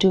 2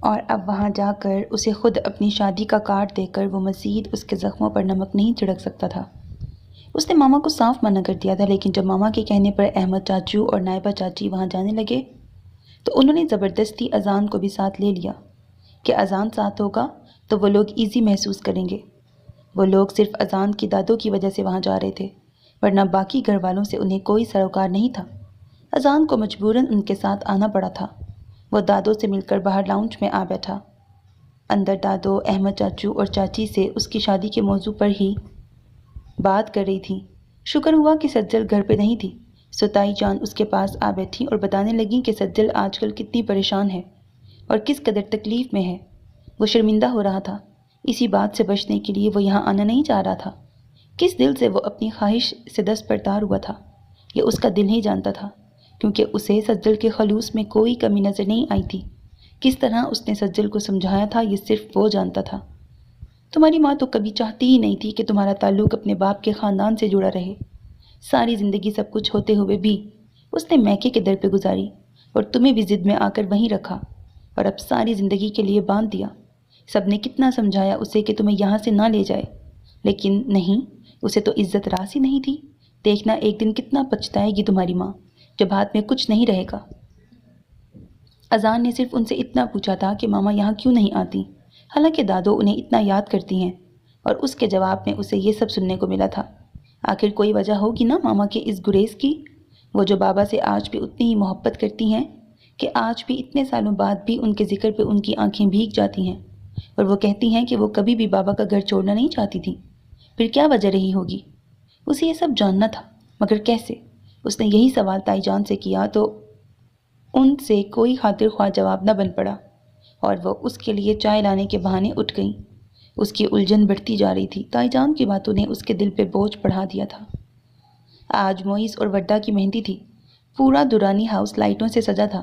اور اب وہاں جا کر اسے خود اپنی شادی کا کارڈ دے کر وہ مزید اس کے زخموں پر نمک نہیں چھڑک سکتا تھا۔ اس نے ماما کو صاف منع کر دیا تھا، لیکن جب ماما کے کہنے پر احمد چاچو اور نائبہ چاچی وہاں جانے لگے تو انہوں نے زبردستی اذان کو بھی ساتھ لے لیا کہ اذان ساتھ ہوگا تو وہ لوگ ایزی محسوس کریں گے۔ وہ لوگ صرف اذان کی دادوں کی وجہ سے وہاں جا رہے تھے، ورنہ باقی گھر والوں سے انہیں کوئی سروکار نہیں تھا۔ اذان کو مجبوراً ان کے ساتھ آنا پڑا تھا۔ وہ دادوں سے مل کر باہر لاؤنج میں آ بیٹھا۔ اندر دادو احمد چاچو اور چاچی سے اس کی شادی کے موضوع پر ہی بات کر رہی تھی۔ شکر ہوا کہ سجل گھر پہ نہیں تھی، سو تائی جان اس کے پاس آ بیٹھی اور بتانے لگیں کہ سجل آج کل کتنی پریشان ہے اور کس قدر تکلیف میں ہے۔ وہ شرمندہ ہو رہا تھا، اسی بات سے بچنے کے لیے وہ یہاں آنا نہیں چاہ رہا تھا۔ کس دل سے وہ اپنی خواہش سے دستبردار ہوا تھا یہ اس کا دل ہی جانتا تھا، کیونکہ اسے سجل کے خلوص میں کوئی کمی نظر نہیں آئی تھی۔ کس طرح اس نے سجل کو سمجھایا تھا یہ صرف وہ جانتا تھا۔ تمہاری ماں تو کبھی چاہتی ہی نہیں تھی کہ تمہارا تعلق اپنے باپ کے خاندان سے جڑا رہے۔ ساری زندگی سب کچھ ہوتے ہوئے بھی اس نے میکے کے در پہ گزاری اور تمہیں بھی ضد میں آ کر وہیں رکھا، اور اب ساری زندگی کے لیے باندھ دیا۔ سب نے کتنا سمجھایا اسے کہ تمہیں یہاں سے نہ لے جائے، لیکن نہیں، اسے تو عزت راس ہی نہیں تھی۔ دیکھنا ایک دن کتنا پچھتائے گی تمہاری ماں جب ہاتھ میں کچھ نہیں رہے گا۔ اذان نے صرف ان سے اتنا پوچھا تھا کہ ماما یہاں کیوں نہیں آتی، حالانکہ دادو انہیں اتنا یاد کرتی ہیں، اور اس کے جواب میں اسے یہ سب سننے کو ملا تھا۔ آخر کوئی وجہ ہوگی نا ماما کے اس گریز کی، وہ جو بابا سے آج بھی اتنی ہی محبت کرتی ہیں کہ آج بھی اتنے سالوں بعد بھی ان کے ذکر پہ ان کی آنکھیں بھیگ جاتی ہیں، اور وہ کہتی ہیں کہ وہ کبھی بھی بابا کا گھر چھوڑنا نہیں چاہتی تھی۔ پھر کیا وجہ رہی ہوگی؟ اسے یہ سب جاننا تھا، مگر کیسے؟ اس نے یہی سوال تائی جان سے کیا تو ان سے کوئی خاطر خواہ جواب نہ بن پڑا، اور وہ اس کے لیے چائے لانے کے بہانے اٹھ گئیں۔ اس کی الجھن بڑھتی جا رہی تھی۔ تائی جان کی باتوں نے اس کے دل پہ بوجھ بڑھا دیا تھا۔ آج موئز اور وڈا کی مہندی تھی۔ پورا دورانی ہاؤس لائٹوں سے سجا تھا۔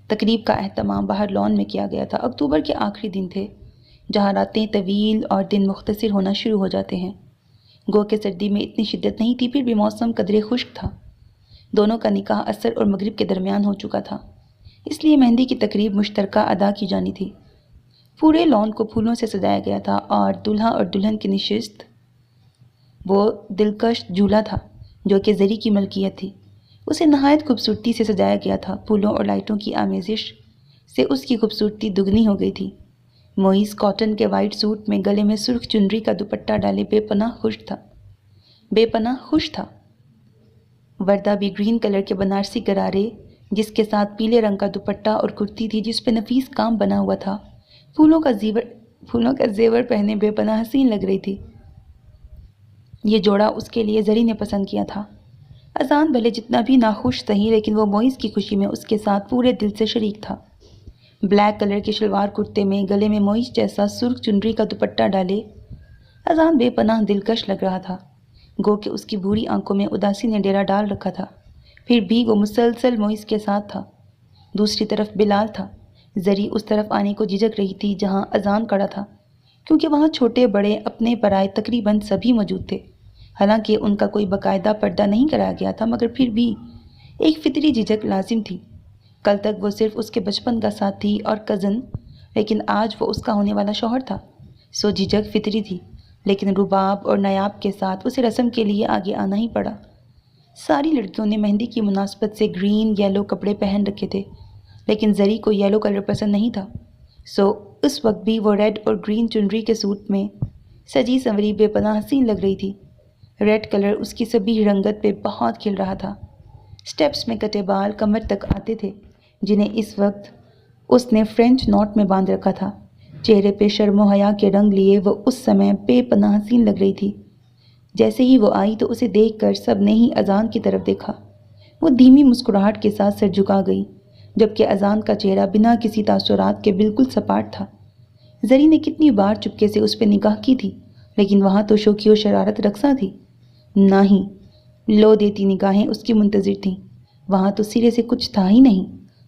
تقریب کا اہتمام باہر لان میں کیا گیا تھا۔ اکتوبر کے آخری دن تھے، جہاں راتیں طویل اور دن مختصر ہونا شروع ہو جاتے ہیں۔ گو کہ سردی میں اتنی شدت نہیں تھی، پھر بھی موسم قدرے خشک تھا۔ دونوں کا نکاح عصر اور مغرب کے درمیان ہو چکا تھا، اس لیے مہندی کی تقریب مشترکہ ادا کی جانی تھی۔ پورے لان کو پھولوں سے سجایا گیا تھا اور دولہا اور دلہن کی نشست وہ دلکش جھولا تھا جو کہ زری کی ملکیت تھی۔ اسے نہایت خوبصورتی سے سجایا گیا تھا۔ پھولوں اور لائٹوں کی آمیزش سے اس کی خوبصورتی دگنی ہو گئی تھی۔ موئز کاٹن کے وائٹ سوٹ میں گلے میں سرخ چنری کا دوپٹہ ڈالے بے پناہ خوش تھا۔ وردہ بھی گرین کلر کے بنارسی غرارے جس کے ساتھ پیلے رنگ کا دوپٹہ اور کرتی تھی جس پہ نفیس کام بنا ہوا تھا، پھولوں کا زیور پہنے بے پناہ حسین لگ رہی تھی۔ یہ جوڑا اس کے لیے زری نے پسند کیا تھا۔ اذان بھلے جتنا بھی ناخوش سہی، لیکن وہ موئز کی خوشی میں اس کے ساتھ پورے دل سے شریک تھا۔ بلیک کلر کے شلوار کرتے میں گلے میں موئز جیسا سرخ چنری کا دوپٹہ ڈالے اذان بے پناہ دلکش لگ رہا تھا، گو کہ اس کی بھوری آنکھوں میں اداسی نے ڈیرا ڈال رکھا تھا۔ پھر بھی وہ مسلسل موئز کے ساتھ تھا۔ دوسری طرف بلال تھا۔ زری اس طرف آنے کو جھجک رہی تھی جہاں اذان کھڑا تھا، کیونکہ وہاں چھوٹے بڑے اپنے پرائے تقریباً سبھی موجود تھے۔ حالانکہ ان کا کوئی باقاعدہ پردہ نہیں کرایا گیا تھا، مگر پھر بھی ایک فطری جھجک لازم تھی۔ کل تک وہ صرف اس کے بچپن کا ساتھی اور کزن، لیکن آج وہ اس کا ہونے والا شوہر تھا، سو جھجک فطری تھی۔ لیکن رباب اور نایاب کے ساتھ اسے رسم کے لیے آگے آنا ہی پڑا۔ ساری لڑکیوں نے مہندی کی مناسبت سے گرین یلو کپڑے پہن رکھے تھے، لیکن زری کو یلو کلر پسند نہیں تھا، سو اس وقت بھی وہ ریڈ اور گرین چنری کے سوٹ میں سجی سنوری بے پناہ حسین لگ رہی تھی۔ ریڈ کلر اس کی سبھی رنگت پہ بہت کھل رہا تھا۔ سٹیپس میں کٹے بال کمر تک آتے تھے، جنہیں اس وقت اس نے فرینچ نوٹ میں باندھ رکھا تھا۔ چہرے پہ شرم و حیا کے رنگ لیے وہ اس سمے بے پناہ حسین لگ رہی تھی۔ جیسے ہی وہ آئی تو اسے دیکھ کر سب نے ہی اذان کی طرف دیکھا۔ وہ دھیمی مسکراہٹ کے ساتھ سر جھکا گئی، جبکہ اذان کا چہرہ بنا کسی تاثرات کے بالکل سپاٹ تھا۔ زری نے کتنی بار چپکے سے اس پہ نگاہ کی تھی، لیکن وہاں تو شوخی و شرارت رقصاں تھی، نہ ہی لو دیتی نگاہیں اس کی منتظر تھیں۔ وہاں تو سرے سے کچھ تھا ہی نہیں،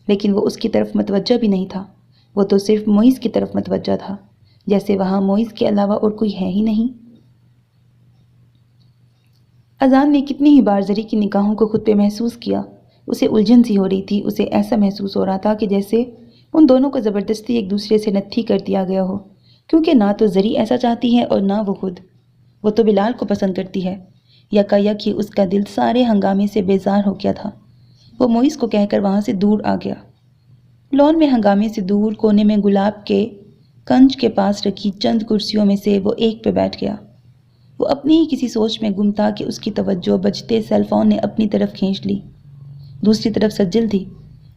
لیکن وہ اس کی طرف متوجہ بھی نہیں تھا۔ وہ تو صرف موئز کی طرف متوجہ تھا، جیسے وہاں موئز کے علاوہ اور کوئی ہے ہی نہیں۔ اذان نے کتنی ہی بار زری کی نگاہوں کو خود پہ محسوس کیا۔ اسے الجھن سی ہو رہی تھی۔ اسے ایسا محسوس ہو رہا تھا کہ جیسے ان دونوں کو زبردستی ایک دوسرے سے نتھی کر دیا گیا ہو، کیونکہ نہ تو زری ایسا چاہتی ہے اور نہ وہ خود۔ وہ تو بلال کو پسند کرتی ہے۔ یکا یک ہی اس کا دل سارے ہنگامے سے بیزار ہو گیا تھا۔ وہ موئس کو کہہ کر وہاں سے دور آ گیا۔ لون میں ہنگامے سے دور کونے میں گلاب کے کنج کے پاس رکھی چند کرسیوں میں سے وہ ایک پہ بیٹھ گیا۔ وہ اپنی ہی کسی سوچ میں گم تھا کہ اس کی توجہ بجتے سیل فون نے اپنی طرف کھینچ لی۔ دوسری طرف سجل تھی۔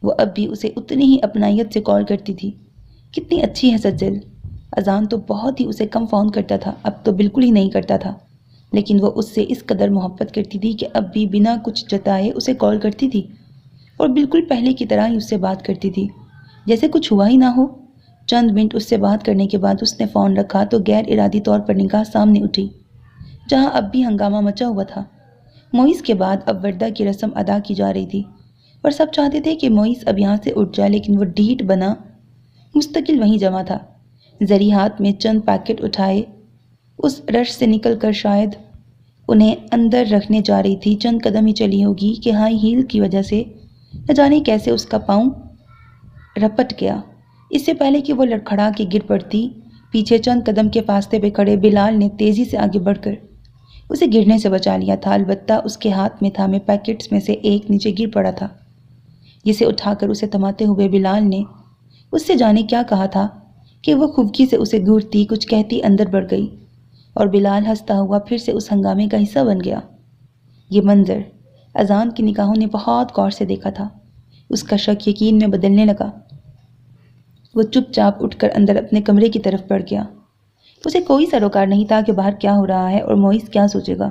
وہ اب بھی اسے اتنی ہی اپنائیت سے کال کرتی تھی۔ کتنی اچھی ہے سجل۔ اذان تو بہت ہی اسے کم فون کرتا تھا، اب تو بالکل ہی نہیں کرتا تھا، لیکن وہ اس سے اس قدر محبت کرتی تھی کہ اب بھی بنا کچھ جتائے اسے کال کرتی تھی اور بالکل پہلے کی طرح ہی اس سے بات کرتی تھی، جیسے کچھ ہوا ہی نہ ہو۔ چند منٹ اس سے بات کرنے کے بعد اس نے فون رکھا تو غیر ارادی طور پر نگاہ سامنے اٹھی، جہاں اب بھی ہنگامہ مچا ہوا تھا۔ موئس کے بعد اب وردہ کی رسم ادا کی جا رہی تھی اور سب چاہتے تھے کہ موئس اب یہاں سے اٹھ جائے، لیکن وہ ڈھیٹ بنا مستقل وہیں جمع تھا۔ زری ہاتھ میں چند پیکٹ اٹھائے اس رش سے نکل کر شاید انہیں اندر رکھنے جا رہی تھی۔ چند قدم ہی چلی ہوگی کہ ہائی ہیل کی وجہ سے نہ جانے کیسے اس کا پاؤں رپٹ گیا۔ اس سے پہلے کہ وہ لڑکھڑا کے گر پڑتی، پیچھے چند قدم کے فاصلے پہ کھڑے بلال نے تیزی سے آگے بڑھ کر اسے گرنے سے بچا لیا تھا، البتہ اس کے ہاتھ میں تھامے پیکٹس میں سے ایک نیچے گر پڑا تھا، جسے اٹھا کر اسے تھماتے ہوئے بلال نے اس سے جانے کیا کہا تھا کہ وہ خفگی سے اسے گھورتی کچھ کہتی اندر بڑھ گئی اور بلال ہنستا ہوا پھر سے اس ہنگامے کا حصہ بن گیا۔ یہ منظر اذان کی نگاہوں نے بہت غور سے دیکھا تھا۔ اس کا شک یقین میں بدلنے لگا۔ وہ چپ چاپ اٹھ کر اندر اپنے کمرے کی طرف بڑھ گیا۔ اسے کوئی سروکار نہیں تھا کہ باہر کیا ہو رہا ہے اور موئس کیا سوچے گا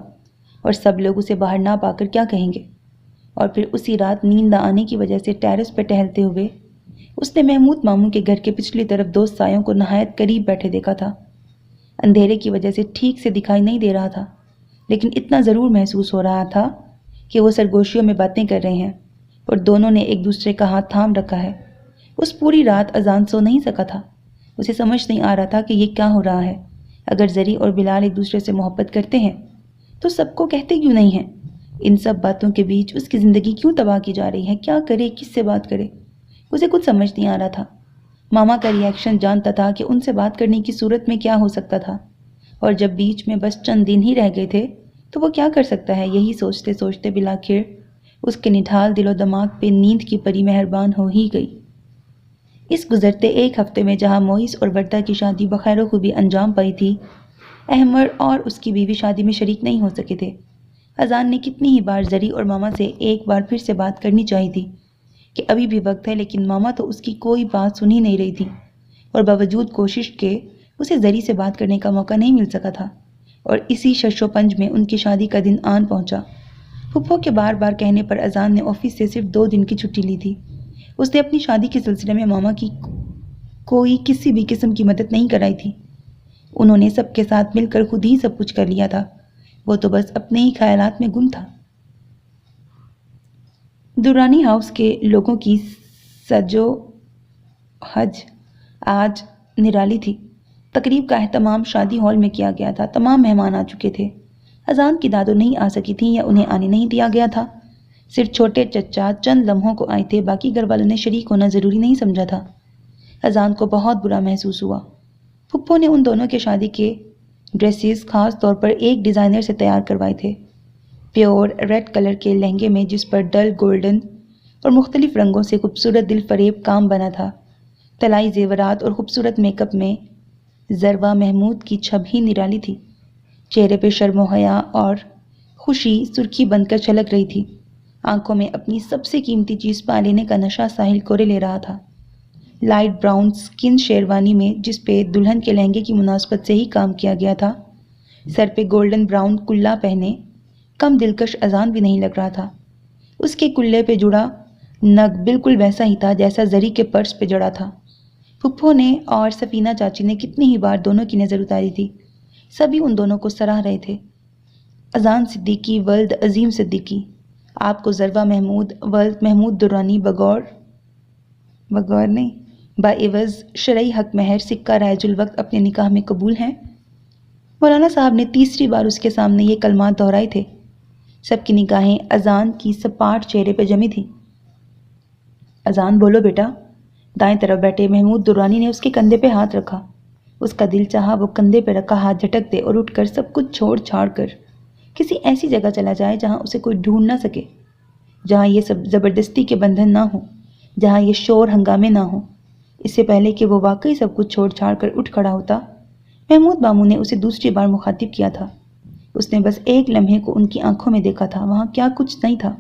اور سب لوگ اسے باہر نہ پا کر کیا کہیں گے۔ اور پھر اسی رات نیند نہ آنے کی وجہ سے ٹیرس پہ ٹہلتے ہوئے اس نے محمود ماموں کے گھر کے پچھلی طرف دوست سایوں کو نہایت قریب بیٹھے دیکھا تھا۔ اندھیرے کی وجہ سے ٹھیک سے دکھائی نہیں دے رہا تھا، لیکن اتنا ضرور محسوس ہو رہا تھا کہ وہ سرگوشیوں میں باتیں کر رہے ہیں اور دونوں نے ایک دوسرے کا ہاتھ تھام رکھا ہے۔ اس پوری رات اذان سو نہیں سکا تھا۔ اسے سمجھ نہیں آ رہا تھا کہ یہ کیا ہو رہا ہے۔ اگر زری اور بلال ایک دوسرے سے محبت کرتے ہیں تو سب کو کہتے کیوں نہیں ہیں؟ ان سب باتوں کے بیچ اس کی زندگی کیوں تباہ کی جا رہی ہے؟ کیا کرے، کس سے بات کرے؟ اسے کچھ سمجھ نہیں آ رہا تھا۔ ماما کا ری ایکشن جانتا تھا کہ ان سے بات کرنے کی صورت میں کیا ہو سکتا تھا، اور جب بیچ میں بس چند دن ہی رہ گئے تھے تو وہ کیا کر سکتا ہے؟ یہی سوچتے سوچتے بلاخر اس کے نڈھال دل و دماغ پہ نیند کی پری مہربان ہو ہی گئی۔ اس گزرتے ایک ہفتے میں جہاں موئس اور وردہ کی شادی بخیر و خوبی انجام پائی تھی، احمد اور اس کی بیوی شادی میں شریک نہیں ہو سکے تھے۔ اذان نے کتنی ہی بار زری اور ماما سے ایک بار پھر سے بات کرنی چاہی تھی کہ ابھی بھی وقت ہے، لیکن ماما تو اس کی کوئی بات سن ہی نہیں رہی تھی اور باوجود کوشش کے اسے زری سے بات کرنے کا موقع نہیں مل سکا تھا۔ اور اسی شش و پنج میں ان کی شادی کا دن آن پہنچا۔ پھپھو کے بار بار کہنے پر اذان نے آفس سے صرف 2 دن کی چھٹی لی تھی۔ اس نے اپنی شادی کے سلسلے میں ماما کی کوئی کسی بھی قسم کی مدد نہیں کرائی تھی۔ انہوں نے سب کے ساتھ مل کر خود ہی سب کچھ کر لیا تھا۔ وہ تو بس اپنے ہی خیالات میں گم تھا۔ درانی ہاؤس کے لوگوں کی سجو حج آج نرالی تھی۔ تقریب کا اہتمام شادی ہال میں کیا گیا تھا۔ تمام مہمان آ چکے تھے۔ اذان کی دادو نہیں آ سکی تھیں یا انہیں آنے نہیں دیا گیا تھا۔ صرف چھوٹے چچا چند لمحوں کو آئے تھے، باقی گھر والوں نے شریک ہونا ضروری نہیں سمجھا تھا۔ اذان کو بہت برا محسوس ہوا۔ پھپھو نے ان دونوں کے شادی کے ڈریسز خاص طور پر ایک ڈیزائنر سے تیار کروائے تھے۔ پیور ریڈ کلر کے لہنگے میں جس پر ڈل گولڈن اور مختلف رنگوں سے خوبصورت دل فریب کام بنا تھا۔ طلائی زیورات اور خوبصورت میک اپ میں ذروہ محمود کی چھب ہی نرالی تھی۔ چہرے پہ شرم و حیا اور خوشی سرخی بن کر چھلک رہی تھی۔ آنکھوں میں اپنی سب سے قیمتی چیز پا لینے کا نشہ ساحل کورے لے رہا تھا۔ لائٹ براؤن سکن شیروانی میں جس پہ دلہن کے لہنگے کی مناسبت سے ہی کام کیا گیا تھا، سر پہ گولڈن براؤن کلا پہنے کم دلکش اذان بھی نہیں لگ رہا تھا۔ اس کے کلے پہ جڑا نگ بالکل ویسا ہی تھا جیسا زری کے پرس پہ جڑا تھا۔ پھپھو نے اور سفینہ چاچی نے کتنی ہی بار دونوں کی نظر اتاری تھی۔ سبھی ان دونوں کو سراہ رہے تھے۔ اذان صدیقی ولد عظیم صدیقی، آپ کو ذروہ محمود ولد محمود درانی بغور نہیں باعوض شرعی حق مہر سکہ رائج الوقت اپنے نکاح میں قبول ہیں؟ مولانا صاحب نے تیسری بار اس کے سامنے یہ کلمات دہرائے تھے۔ سب کی نگاہیں اذان کی سپاٹ چہرے پہ جمی تھیں۔ اذان بولو بیٹا، دائیں طرف بیٹھے محمود درانی نے اس کے کندھے پہ ہاتھ رکھا۔ اس کا دل چاہا وہ کندھے پہ رکھا ہاتھ جھٹک دے اور اٹھ کر سب کچھ چھوڑ چھاڑ کر کسی ایسی جگہ چلا جائے جہاں اسے کوئی ڈھونڈ نہ سکے، جہاں یہ سب زبردستی کے بندھن نہ ہوں، جہاں یہ شور ہنگامے نہ ہوں۔ اس سے پہلے کہ وہ واقعی سب کچھ چھوڑ چھاڑ کر اٹھ کھڑا ہوتا، محمود ماموں نے اسے دوسری بار مخاطب کیا تھا۔ اس نے بس ایک لمحے کو ان کی آنکھوں میں دیکھا تھا۔ وہاں کیا کچھ نہیں تھا،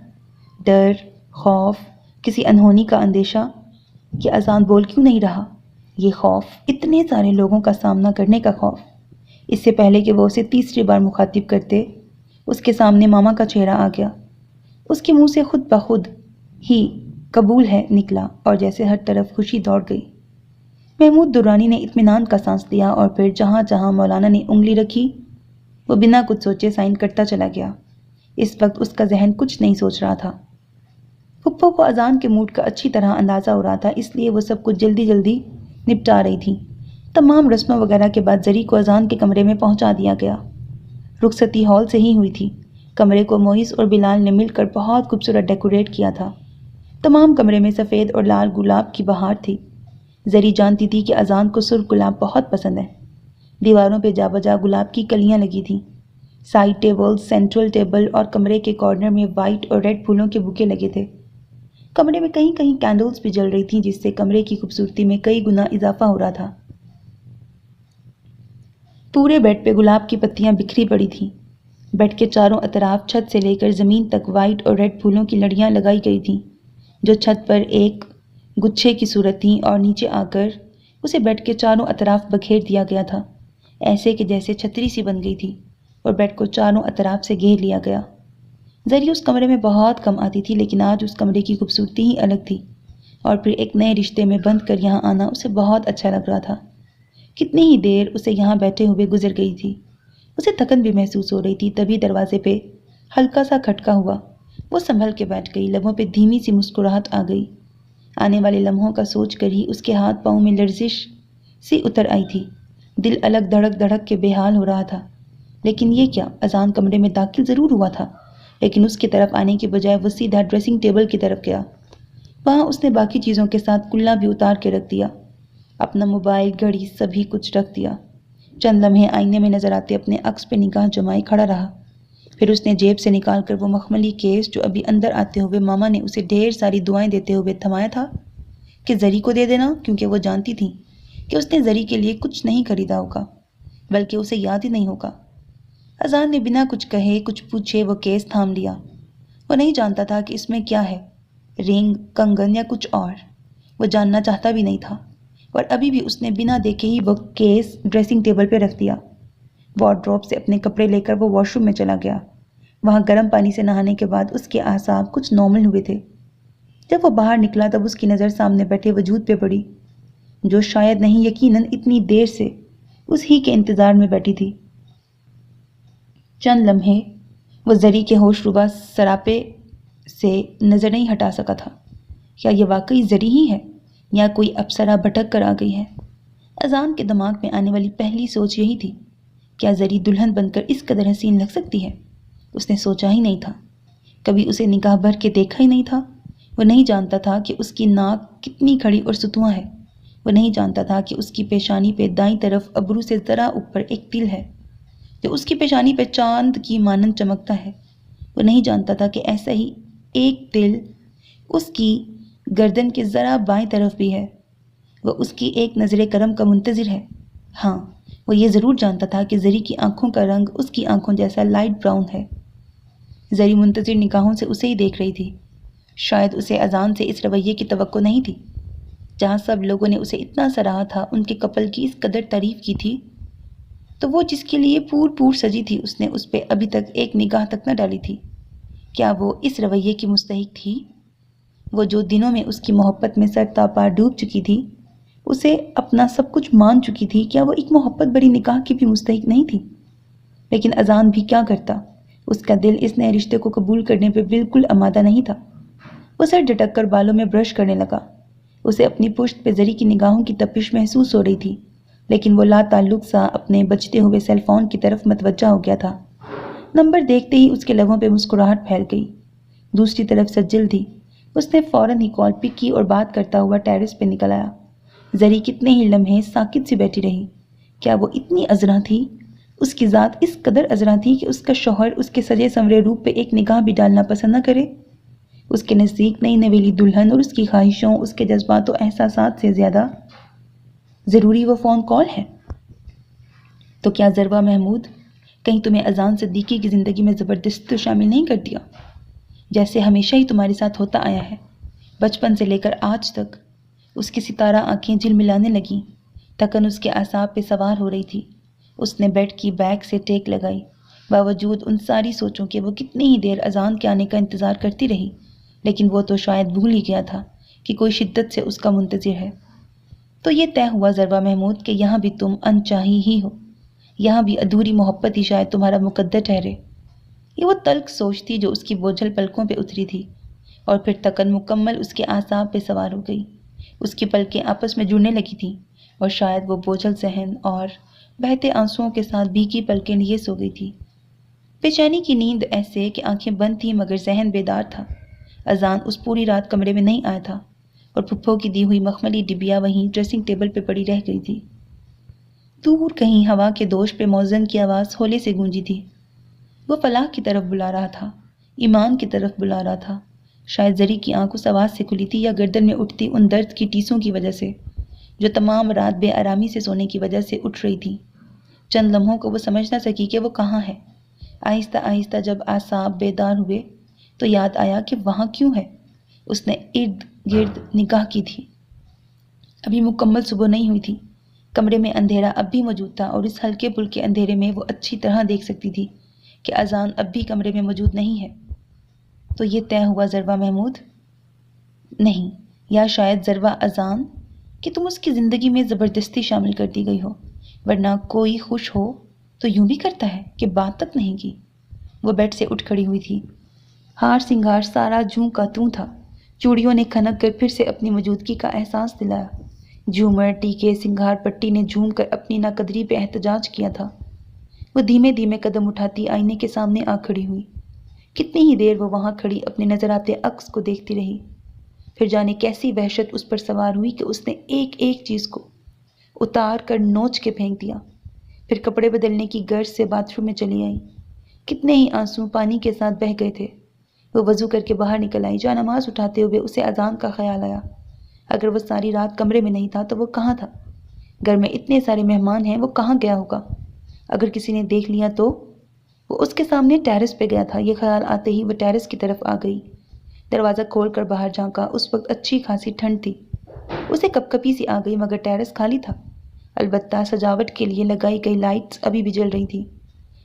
ڈر، خوف، کسی انہونی کا اندیشہ کہ اذان بول کیوں نہیں رہا۔ یہ خوف، اتنے سارے لوگوں کا سامنا کرنے کا خوف۔ اس سے پہلے کہ وہ اسے تیسری بار مخاطب کرتے، اس کے سامنے ماما کا چہرہ آ گیا۔ اس کے منہ سے خود بخود ہی قبول ہے نکلا اور جیسے ہر طرف خوشی دوڑ گئی۔ محمود درانی نے اطمینان کا سانس لیا اور پھر جہاں جہاں مولانا نے انگلی رکھی وہ بنا کچھ سوچے سائن کرتا چلا گیا۔ اس وقت اس کا ذہن کچھ نہیں سوچ رہا تھا۔ پھپھو کو اذان کے موڈ کا اچھی طرح اندازہ ہو رہا تھا، اس لیے وہ سب کچھ جلدی جلدی نپٹا رہی تھی۔ تمام رسموں وغیرہ کے بعد زری کو اذان کے کمرے میں پہنچا دیا گیا۔ رخصتی ہال سے ہی ہوئی تھی۔ کمرے کو موئز اور بلال نے مل کر بہت خوبصورت ڈیکوریٹ کیا تھا۔ تمام کمرے میں سفید اور لال گلاب کی بہار تھی۔ زری جانتی تھی کہ اذان کو سرخ گلاب بہت پسند ہے۔ دیواروں پہ جا بجا گلاب کی کلیاں لگی تھیں۔ سائڈ ٹیبل، سینٹرل ٹیبل اور کمرے کے کارنر میں وائٹ اور ریڈ پھولوں کے بوکے لگے تھے۔ کمرے میں کہیں کہیں کینڈلز بھی جل رہی تھیں، جس سے کمرے کی خوبصورتی میں کئی گنا اضافہ ہو رہا تھا۔ پورے بیڈ پہ گلاب کی پتیاں بکھری پڑی تھیں۔ بیڈ کے چاروں اطراف چھت سے لے کر زمین تک وائٹ اور ریڈ پھولوں کی لڑیاں لگائی گئی تھیں، جو چھت پر ایک گچھے کی صورت تھیں اور نیچے آ کر اسے بیڈ کے چاروں اطراف بکھیر دیا گیا تھا، ایسے کہ جیسے چھتری سی بن گئی تھی اور بیڈ کو چاروں اطراف سے گھیر لیا گیا۔ زری اس کمرے میں بہت کم آتی تھی، لیکن آج اس کمرے کی خوبصورتی ہی الگ تھی، اور پھر ایک نئے رشتے میں بندھ کر یہاں آنا اسے بہت اچھا لگ رہا تھا۔ کتنی ہی دیر اسے یہاں بیٹھے ہوئے گزر گئی تھی۔ اسے تھکن بھی محسوس ہو رہی تھی۔ تبھی دروازے پہ ہلکا سا کھٹکا ہوا۔ وہ سنبھل کے بیٹھ گئی، لبوں پہ دھیمی سی مسکراہٹ آ گئی۔ آنے والے لمحوں کا سوچ کر ہی اس کے ہاتھ پاؤں میں لرزش سی اتر آئی تھی۔ دل الگ دھڑک دھڑک کے بے حال ہو رہا تھا۔ لیکن یہ کیا؟ اذان کمرے میں داخل ضرور ہوا تھا، لیکن اس کی طرف آنے کے بجائے وہ سیدھا ڈریسنگ ٹیبل کی طرف گیا۔ وہاں اس نے باقی چیزوں کے ساتھ کلا بھی اتار کے رکھ دیا، اپنا موبائل، گھڑی، سبھی کچھ رکھ دیا۔ چند لمحے آئینے میں نظر آتے اپنے عکس پہ نگاہ جمائے کھڑا رہا۔ پھر اس نے جیب سے نکال کر وہ مخملی کیس جو ابھی اندر آتے ہوئے ماما نے اسے ڈھیر ساری دعائیں دیتے ہوئے تھمایا تھا کہ زری کو دے دینا، کیونکہ وہ جانتی تھی کہ اس نے زری کے لیے کچھ نہیں خریدا ہوگا، بلکہ اسے یاد ہی نہیں ہوگا۔ اذان نے بنا کچھ کہے کچھ پوچھے وہ کیس تھام لیا۔ وہ نہیں جانتا تھا کہ اس میں کیا ہے، رنگ، کنگن یا کچھ اور۔ وہ جاننا چاہتا بھی نہیں تھا، اور ابھی بھی اس نے بنا دیکھے ہی وہ کیس ڈریسنگ ٹیبل پہ رکھ دیا۔ وارڈروب سے اپنے کپڑے لے کر وہ واش روم میں چلا گیا۔ وہاں گرم پانی سے نہانے کے بعد اس کے اعصاب کچھ نارمل ہوئے تھے۔ جب وہ باہر نکلا تب اس کی نظر سامنے بیٹھے وجود پہ پڑی، جو شاید نہیں یقیناً اتنی دیر سے اس ہی کے انتظار میں بیٹھی تھی۔ چند لمحے وہ زری کے ہوش ربا سراپے سے نظر نہیں ہٹا سکا تھا۔ کیا یہ واقعی زری ہی ہے یا کوئی اپسرا بھٹک کر آ گئی ہے؟ اذان کے دماغ میں آنے والی پہلی سوچ یہی تھی، کیا زری دلہن بن کر اس قدر حسین لگ سکتی ہے؟ اس نے سوچا ہی نہیں تھا، کبھی اسے نگاہ بھر کے دیکھا ہی نہیں تھا۔ وہ نہیں جانتا تھا کہ اس کی ناک کتنی کھڑی اور ستواں ہے۔ وہ نہیں جانتا تھا کہ اس کی پیشانی پہ دائیں طرف ابرو سے ذرا اوپر ایک تل ہے، جو اس کی پیشانی پہ چاند کی مانند چمکتا ہے۔ وہ نہیں جانتا تھا کہ ایسا ہی ایک تل اس کی گردن کے ذرا بائیں طرف بھی ہے۔ وہ اس کی ایک نظر کرم کا منتظر ہے۔ ہاں، وہ یہ ضرور جانتا تھا کہ زری کی آنکھوں کا رنگ اس کی آنکھوں جیسا لائٹ براؤن ہے۔ زری منتظر نگاہوں سے اسے ہی دیکھ رہی تھی۔ شاید اسے اذان سے اس رویے کی توقع نہیں تھی۔ جہاں سب لوگوں نے اسے اتنا سراہا تھا، ان کے کپل کی اس قدر تعریف کی تھی، تو وہ جس کے لیے پور پور سجی تھی، اس نے اس پہ ابھی تک ایک نگاہ تک نہ ڈالی تھی۔ کیا وہ اس رویے کی مستحق تھی؟ وہ جو دنوں میں اس کی محبت میں سر تا پار ڈوب چکی تھی، اسے اپنا سب کچھ مان چکی تھی، کیا وہ ایک محبت بڑی نکاح کی بھی مستحق نہیں تھی؟ لیکن اذان بھی کیا کرتا؟ اس کا دل اس نئے رشتے کو قبول کرنے پہ بالکل آمادہ نہیں تھا۔ وہ سر جھٹک کر بالوں میں برش کرنے لگا۔ اسے اپنی پشت پہ زری کی نگاہوں کی تپش محسوس ہو رہی تھی، لیکن وہ لا تعلق سا اپنے بجتے ہوئے سیل فون کی طرف متوجہ ہو گیا تھا۔ نمبر دیکھتے ہی اس کے لبوں پہ مسکراہٹ پھیل گئی۔ دوسری طرف سجل تھی، اس نے فوراً ہی کال پک کی اور بات کرتا ہوا ٹیرس پہ نکل آیا۔ زری کتنے ہی لمحے ساکت سی بیٹھی رہی۔ کیا وہ اتنی عذرا تھی؟ اس کی ذات اس قدر عذرا تھی کہ اس کا شوہر اس کے سجے سنورے روپ پہ ایک نگاہ بھی ڈالنا پسند نہ کرے؟ اس کے نزدیک نئی نویلی دلہن اور اس کی خواہشوں، اس کے جذبات و احساسات سے زیادہ ضروری وہ فون کال ہے۔ تو کیا ضربہ محمود کہیں تمہیں اذان صدیقی کی زندگی میں زبردست شامل نہیں کر دیا؟ جیسے ہمیشہ ہی تمہارے ساتھ ہوتا آیا ہے، بچپن سے لے کر آج تک۔ اس کی ستارہ آنکھیں جھلملانے لگیں، تھکن اس کے اعصاب پہ سوار ہو رہی تھی۔ اس نے بیڈ کی بیک سے ٹیک لگائی، باوجود ان ساری سوچوں کے وہ کتنی ہی دیر اذان کے آنے کا انتظار کرتی رہی، لیکن وہ تو شاید بھول ہی گیا تھا کہ کوئی شدت سے اس کا منتظر ہے۔ تو یہ طے ہوا ضربہ محمود کہ یہاں بھی تم انچاہی ہی ہو، یہاں بھی ادھوری محبت ہی شاید تمہارا مقدر ٹھہرے۔ یہ وہ تلخ سوچ تھی جو اس کی بوجھل پلکوں پہ اتری تھی، اور پھر تکن مکمل اس کے اعصاب پہ سوار ہو گئی۔ اس کی پلکیں آپس میں جڑنے لگی تھیں، اور شاید وہ بوجھل ذہن اور بہتے آنسوؤں کے ساتھ بھیگی پلکیں لیے سو گئی تھی۔ بے چینی کی نیند ایسے کہ آنکھیں بند تھیں مگر ذہن بیدار تھا۔ اذان اس پوری رات کمرے میں نہیں آیا تھا، اور پھپھو کی دی ہوئی مخملی ڈبیا وہیں ڈریسنگ ٹیبل پہ پڑی رہ گئی تھی۔ دور کہیں ہوا کے دوش پہ موزن کی آواز ہولے سے گونجی تھی۔ وہ فلاح کی طرف بلا رہا تھا، ایمان کی طرف بلا رہا تھا۔ شاید زری کی آنکھ اس آواز سے کھلی تھی، یا گردن میں اٹھتی ان درد کی ٹیسوں کی وجہ سے جو تمام رات بے آرامی سے سونے کی وجہ سے اٹھ رہی تھی۔ چند لمحوں کو وہ سمجھ نہ سکی کہ وہ کہاں ہے۔ آہستہ آہستہ جب اعصاب بیدار ہوئے تو یاد آیا کہ وہاں کیوں ہے۔ اس نے ارد گرد نگاہ کی تھی۔ ابھی مکمل صبح نہیں ہوئی تھی، کمرے میں اندھیرا اب بھی موجود تھا، اور اس ہلکے پھلکے اندھیرے میں وہ اچھی طرح دیکھ سکتی تھی کہ اذان اب بھی کمرے میں موجود نہیں ہے۔ تو یہ طے ہوا ضربہ محمود؟ نہیں، یا شاید ضربہ اذان کہ تم اس کی زندگی میں زبردستی شامل کر دی گئی ہو، ورنہ کوئی خوش ہو تو یوں بھی کرتا ہے کہ بات تک نہیں کی۔ وہ بیڈ سے اٹھ کھڑی ہوئی تھی، ہار سنگار سارا جوں کا توں تھا۔ چوڑیوں نے کھنک کر پھر سے اپنی موجودگی کا احساس دلایا۔ جھومر، ٹیکے، سنگھار پٹی نے جھوم کر اپنی ناقدری پہ احتجاج کیا تھا۔ وہ دھیمے دھیمے قدم اٹھاتی آئینے کے سامنے آ کھڑی ہوئی۔ کتنی ہی دیر وہ وہاں کھڑی اپنے نظر آتے عکس کو دیکھتی رہی، پھر جانے کیسی وحشت اس پر سوار ہوئی کہ اس نے ایک ایک چیز کو اتار کر نوچ کے پھینک دیا۔ پھر کپڑے بدلنے کی غرض سے باتھ روم میں چلی آئی۔ کتنے ہی آنسو پانی کے ساتھ بہہ گئے تھے۔ وہ وضو کر کے باہر نکل آئی۔ جا نماز اٹھاتے ہوئے اسے اذان کا خیال آیا۔ اگر وہ ساری رات کمرے میں نہیں تھا تو وہ کہاں تھا؟ گھر میں اتنے سارے مہمان ہیں، وہ کہاں گیا ہوگا؟ اگر کسی نے دیکھ لیا تو؟ وہ اس کے سامنے ٹیرس پہ گیا تھا۔ یہ خیال آتے ہی وہ ٹیرس کی طرف آ گئی۔ دروازہ کھول کر باہر جھانکا۔ اس وقت اچھی خاصی ٹھنڈ تھی۔ اسے کپ کپی سی آ گئی، مگر ٹیرس خالی تھا۔ البتہ سجاوٹ کے لیے لگائی گئی لائٹس ابھی بھی جل رہی تھی۔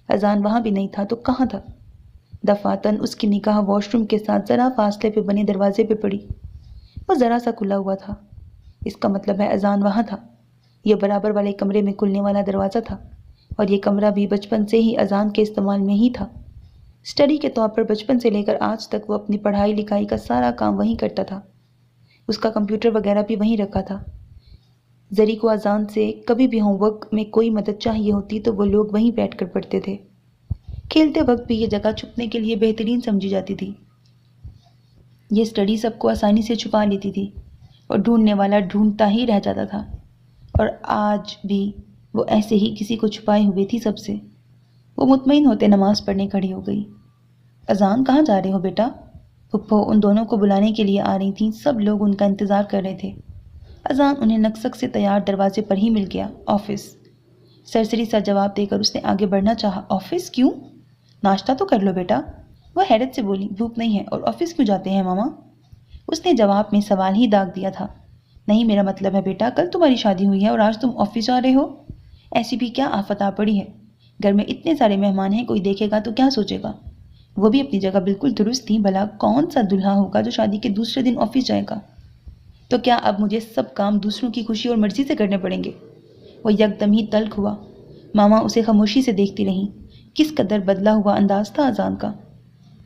اذان وہاں بھی نہیں تھا تو کہاں تھا؟ دفعتاً اس کی نگاہ واش روم کے ساتھ ذرا فاصلے پہ بنے دروازے پہ پڑی۔ وہ ذرا سا کھلا ہوا تھا۔ اس کا مطلب ہے اذان وہاں تھا۔ یہ برابر والے کمرے میں کھلنے والا دروازہ تھا، اور یہ کمرہ بھی بچپن سے ہی اذان کے استعمال میں ہی تھا۔ اسٹڈی کے طور پر بچپن سے لے کر آج تک وہ اپنی پڑھائی لکھائی کا سارا کام وہیں کرتا تھا۔ اس کا کمپیوٹر وغیرہ بھی وہیں رکھا تھا۔ زری کو اذان سے کبھی بھی ہوم ورک میں کوئی مدد چاہیے ہوتی تو وہ لوگ وہیں بیٹھ کر پڑھتے تھے۔ کھیلتے وقت بھی یہ جگہ چھپنے کے لیے بہترین سمجھی جاتی تھی۔ یہ اسٹڈی سب کو آسانی سے چھپا لیتی تھی، اور ڈھونڈنے والا ڈھونڈتا ہی رہ جاتا تھا، اور آج بھی وہ ایسے ہی کسی کو چھپائے ہوئے تھی سب سے۔ وہ مطمئن ہوتے نماز پڑھنے کھڑی ہو گئی۔ اذان کہاں جا رہے ہو بیٹا؟ پھپھو ان دونوں کو بلانے کے لیے آ رہی تھیں۔ سب لوگ ان کا انتظار کر رہے تھے۔ اذان انہیں نکسک سے تیار دروازے پر ہی مل گیا۔ آفس، سرسری سا جواب دے کر اس نے آگے بڑھنا چاہا۔ آفس کیوں؟ ناشتہ تو کر لو بیٹا۔ وہ حیرت سے بولی، بھوک نہیں ہے، اور آفس کیوں جاتے ہیں ماما؟ اس نے جواب میں سوال ہی داغ دیا تھا۔ نہیں، میرا مطلب ہے بیٹا، کل تمہاری شادی ہوئی ہے اور آج تم آفس جا رہے ہو؟ ایسی بھی کیا آفت آ پڑی ہے؟ گھر میں اتنے سارے مہمان ہیں، کوئی دیکھے گا تو کیا سوچے گا؟ وہ بھی اپنی جگہ بالکل درست تھی۔ بھلا کون سا دلہا ہوگا جو شادی کے دوسرے دن آفس جائے گا؟ تو کیا اب مجھے سب کام دوسروں کی خوشی اور مرضی سے کرنے پڑیں گے؟ وہ یکدم ہی تلخ ہوا۔ ماما اسے خاموشی سے دیکھتی رہیں۔ کس قدر بدلا ہوا انداز تھا اذان کا۔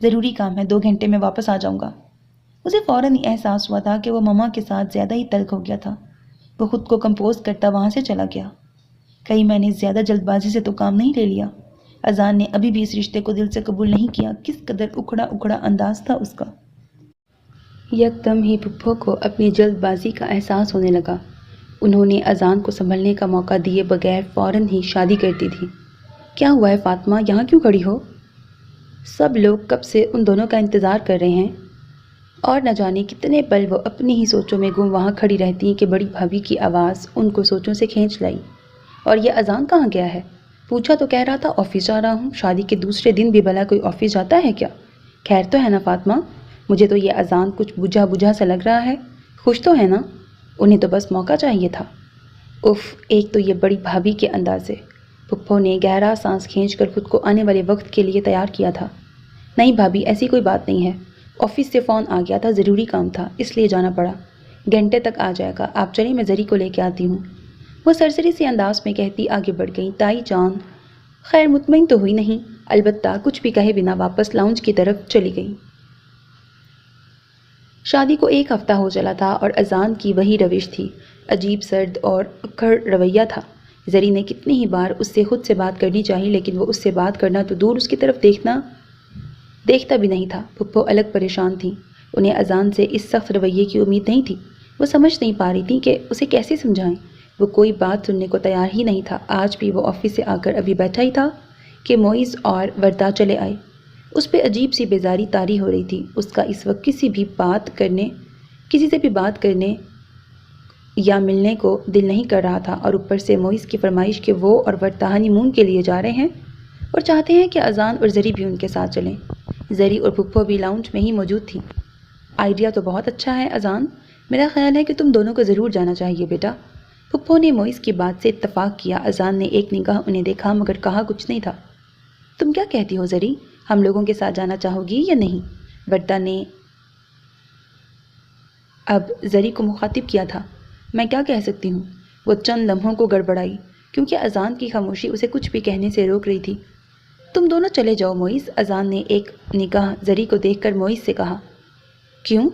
ضروری کام ہے، 2 گھنٹے میں واپس آ جاؤں گا۔ اسے فوراً ہی احساس ہوا تھا کہ وہ ماما کے ساتھ زیادہ ہی تلخ ہو گیا تھا۔ وہ خود کو کمپوز کرتا وہاں سے چلا گیا۔ کہیں میں نے زیادہ جلد بازی سے تو کام نہیں لے لیا؟ اذان نے ابھی بھی اس رشتے کو دل سے قبول نہیں کیا۔ کس قدر اکھڑا اکھڑا انداز تھا اس کا۔ یکدم ہی پھپھو کو اپنی جلد بازی کا احساس ہونے لگا۔ انہوں نے اذان کو سنبھلنے کا موقع دیے بغیر فوراً ہی شادی کرتی تھی۔ کیا ہوا ہے فاطمہ، یہاں کیوں کھڑی ہو؟ سب لوگ کب سے ان دونوں کا انتظار کر رہے ہیں اور نہ جانے کتنے پل وہ اپنی ہی سوچوں میں گم وہاں کھڑی رہتی کہ بڑی بھابھی کی آواز ان کو سوچوں سے کھینچ لائی۔ اور یہ اذان کہاں گیا ہے؟ پوچھا تو کہہ رہا تھا آفس جا رہا ہوں۔ شادی کے دوسرے دن بھی بھلا کوئی آفس جاتا ہے کیا؟ خیر تو ہے نا فاطمہ؟ مجھے تو یہ اذان کچھ بجھا بجھا سا لگ رہا ہے۔ خوش تو ہے نا؟ انہیں تو بس موقع چاہیے تھا۔ اف، ایک تو یہ بڑی بھابھی کے اندازے۔ پھپھو نے گہرا سانس کھینچ کر خود کو آنے والے وقت کے لیے تیار کیا تھا۔ نہیں بھابھی، ایسی کوئی بات نہیں ہے۔ آفس سے فون آ گیا تھا، ضروری کام تھا، اس لیے جانا پڑا۔ گھنٹے تک آ جائے گا، آپ چلیں میں زری کو لے کے آتی ہوں۔ وہ سرسری سے انداز میں کہتی آگے بڑھ گئی۔ تائی جان خیر مطمئن تو ہوئی نہیں، البتہ کچھ بھی کہے بنا واپس لاؤنج کی طرف چلی گئی۔ شادی کو ایک ہفتہ ہو چلا تھا اور اذان کی وہی روش تھی۔ عجیب سرد اور اکھڑ رویہ تھا۔ زری نے کتنی ہی بار اس سے خود سے بات کرنی چاہی، لیکن وہ اس سے بات کرنا تو دور اس کی طرف دیکھتا بھی نہیں تھا۔ پھپھو الگ پریشان تھیں۔ انہیں اذان سے اس سخت رویے کی امید نہیں تھی۔ وہ سمجھ نہیں پا رہی تھیں کہ اسے کیسے سمجھائیں۔ وہ کوئی بات سننے کو تیار ہی نہیں تھا۔ آج بھی وہ آفس سے آ کر ابھی بیٹھا ہی تھا کہ معیز اور وردہ چلے آئے۔ اس پہ عجیب سی بیزاری طاری ہو رہی تھی۔ اس کا اس وقت کسی سے بھی بات کرنے یا ملنے کو دل نہیں کر رہا تھا، اور اوپر سے معیز کی فرمائش کہ وہ اور وردہ ہنی مون کے لیے جا رہے ہیں اور چاہتے ہیں کہ اذان اور زری بھی ان کے ساتھ چلیں۔ زری اور پھپھو بھی لاؤنج میں ہی موجود تھی۔ آئیڈیا تو بہت اچھا ہے اذان، میرا خیال ہے کہ تم دونوں کو ضرور جانا چاہیے بیٹا۔ پھپھو نے معیز کی بات سے اتفاق کیا۔ اذان نے ایک نگاہ انہیں دیکھا مگر کہا کچھ نہیں تھا۔ تم کیا کہتی ہو زری، ہم لوگوں کے ساتھ جانا چاہو گی یا نہیں؟ وردہ نے اب زری کو مخاطب کیا تھا۔ میں کیا کہہ سکتی ہوں؟ وہ چند لمحوں کو گڑبڑائی کیونکہ اذان کی خاموشی اسے کچھ بھی کہنے سے روک رہی تھی۔ تم دونوں چلے جاؤ معیز، اذان نے ایک نگاہ زری کو دیکھ کر معیز سے کہا۔ کیوں؟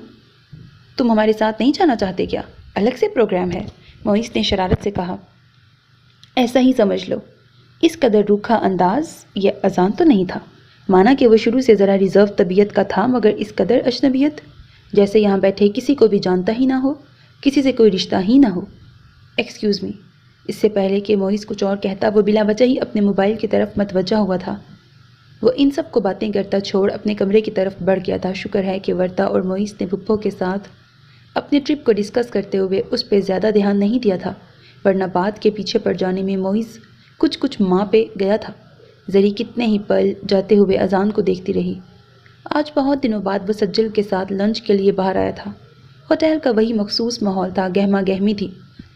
تم ہمارے ساتھ نہیں جانا چاہتے کیا؟ الگ سے پروگرام ہے، معیز نے شرارت سے کہا۔ ایسا ہی سمجھ لو۔ اس قدر روکھا انداز یہ اذان تو نہیں تھا۔ مانا کہ وہ شروع سے ذرا ریزرو طبیعت کا تھا، مگر اس قدر اجنبیت، جیسے یہاں بیٹھے کسی کو بھی جانتا ہی نہ ہو، کسی سے کوئی رشتہ ہی نہ ہو۔ Excuse me. اس سے پہلے کہ معیز کچھ اور کہتا، وہ بلا وجہ ہی اپنے موبائل کی طرف متوجہ ہوا تھا۔ وہ ان سب کو باتیں کرتا چھوڑ اپنے کمرے کی طرف بڑھ گیا تھا۔ شکر ہے کہ وردہ اور معیز نے پھپھو کے ساتھ اپنے ٹرپ کو ڈسکس کرتے ہوئے اس پہ زیادہ دھیان نہیں دیا تھا، ورنہ بات کے پیچھے پڑ جانے میں معیز کچھ ماں پہ گیا تھا۔ زری کتنے ہی پل جاتے ہوئے اذان کو دیکھتی رہی۔ آج بہت دنوں بعد وہ سجل کے ساتھ لنچ کے لیے باہر آیا تھا۔ ہوٹل کا وہی مخصوص ماحول تھا، گہما گہمی تھی،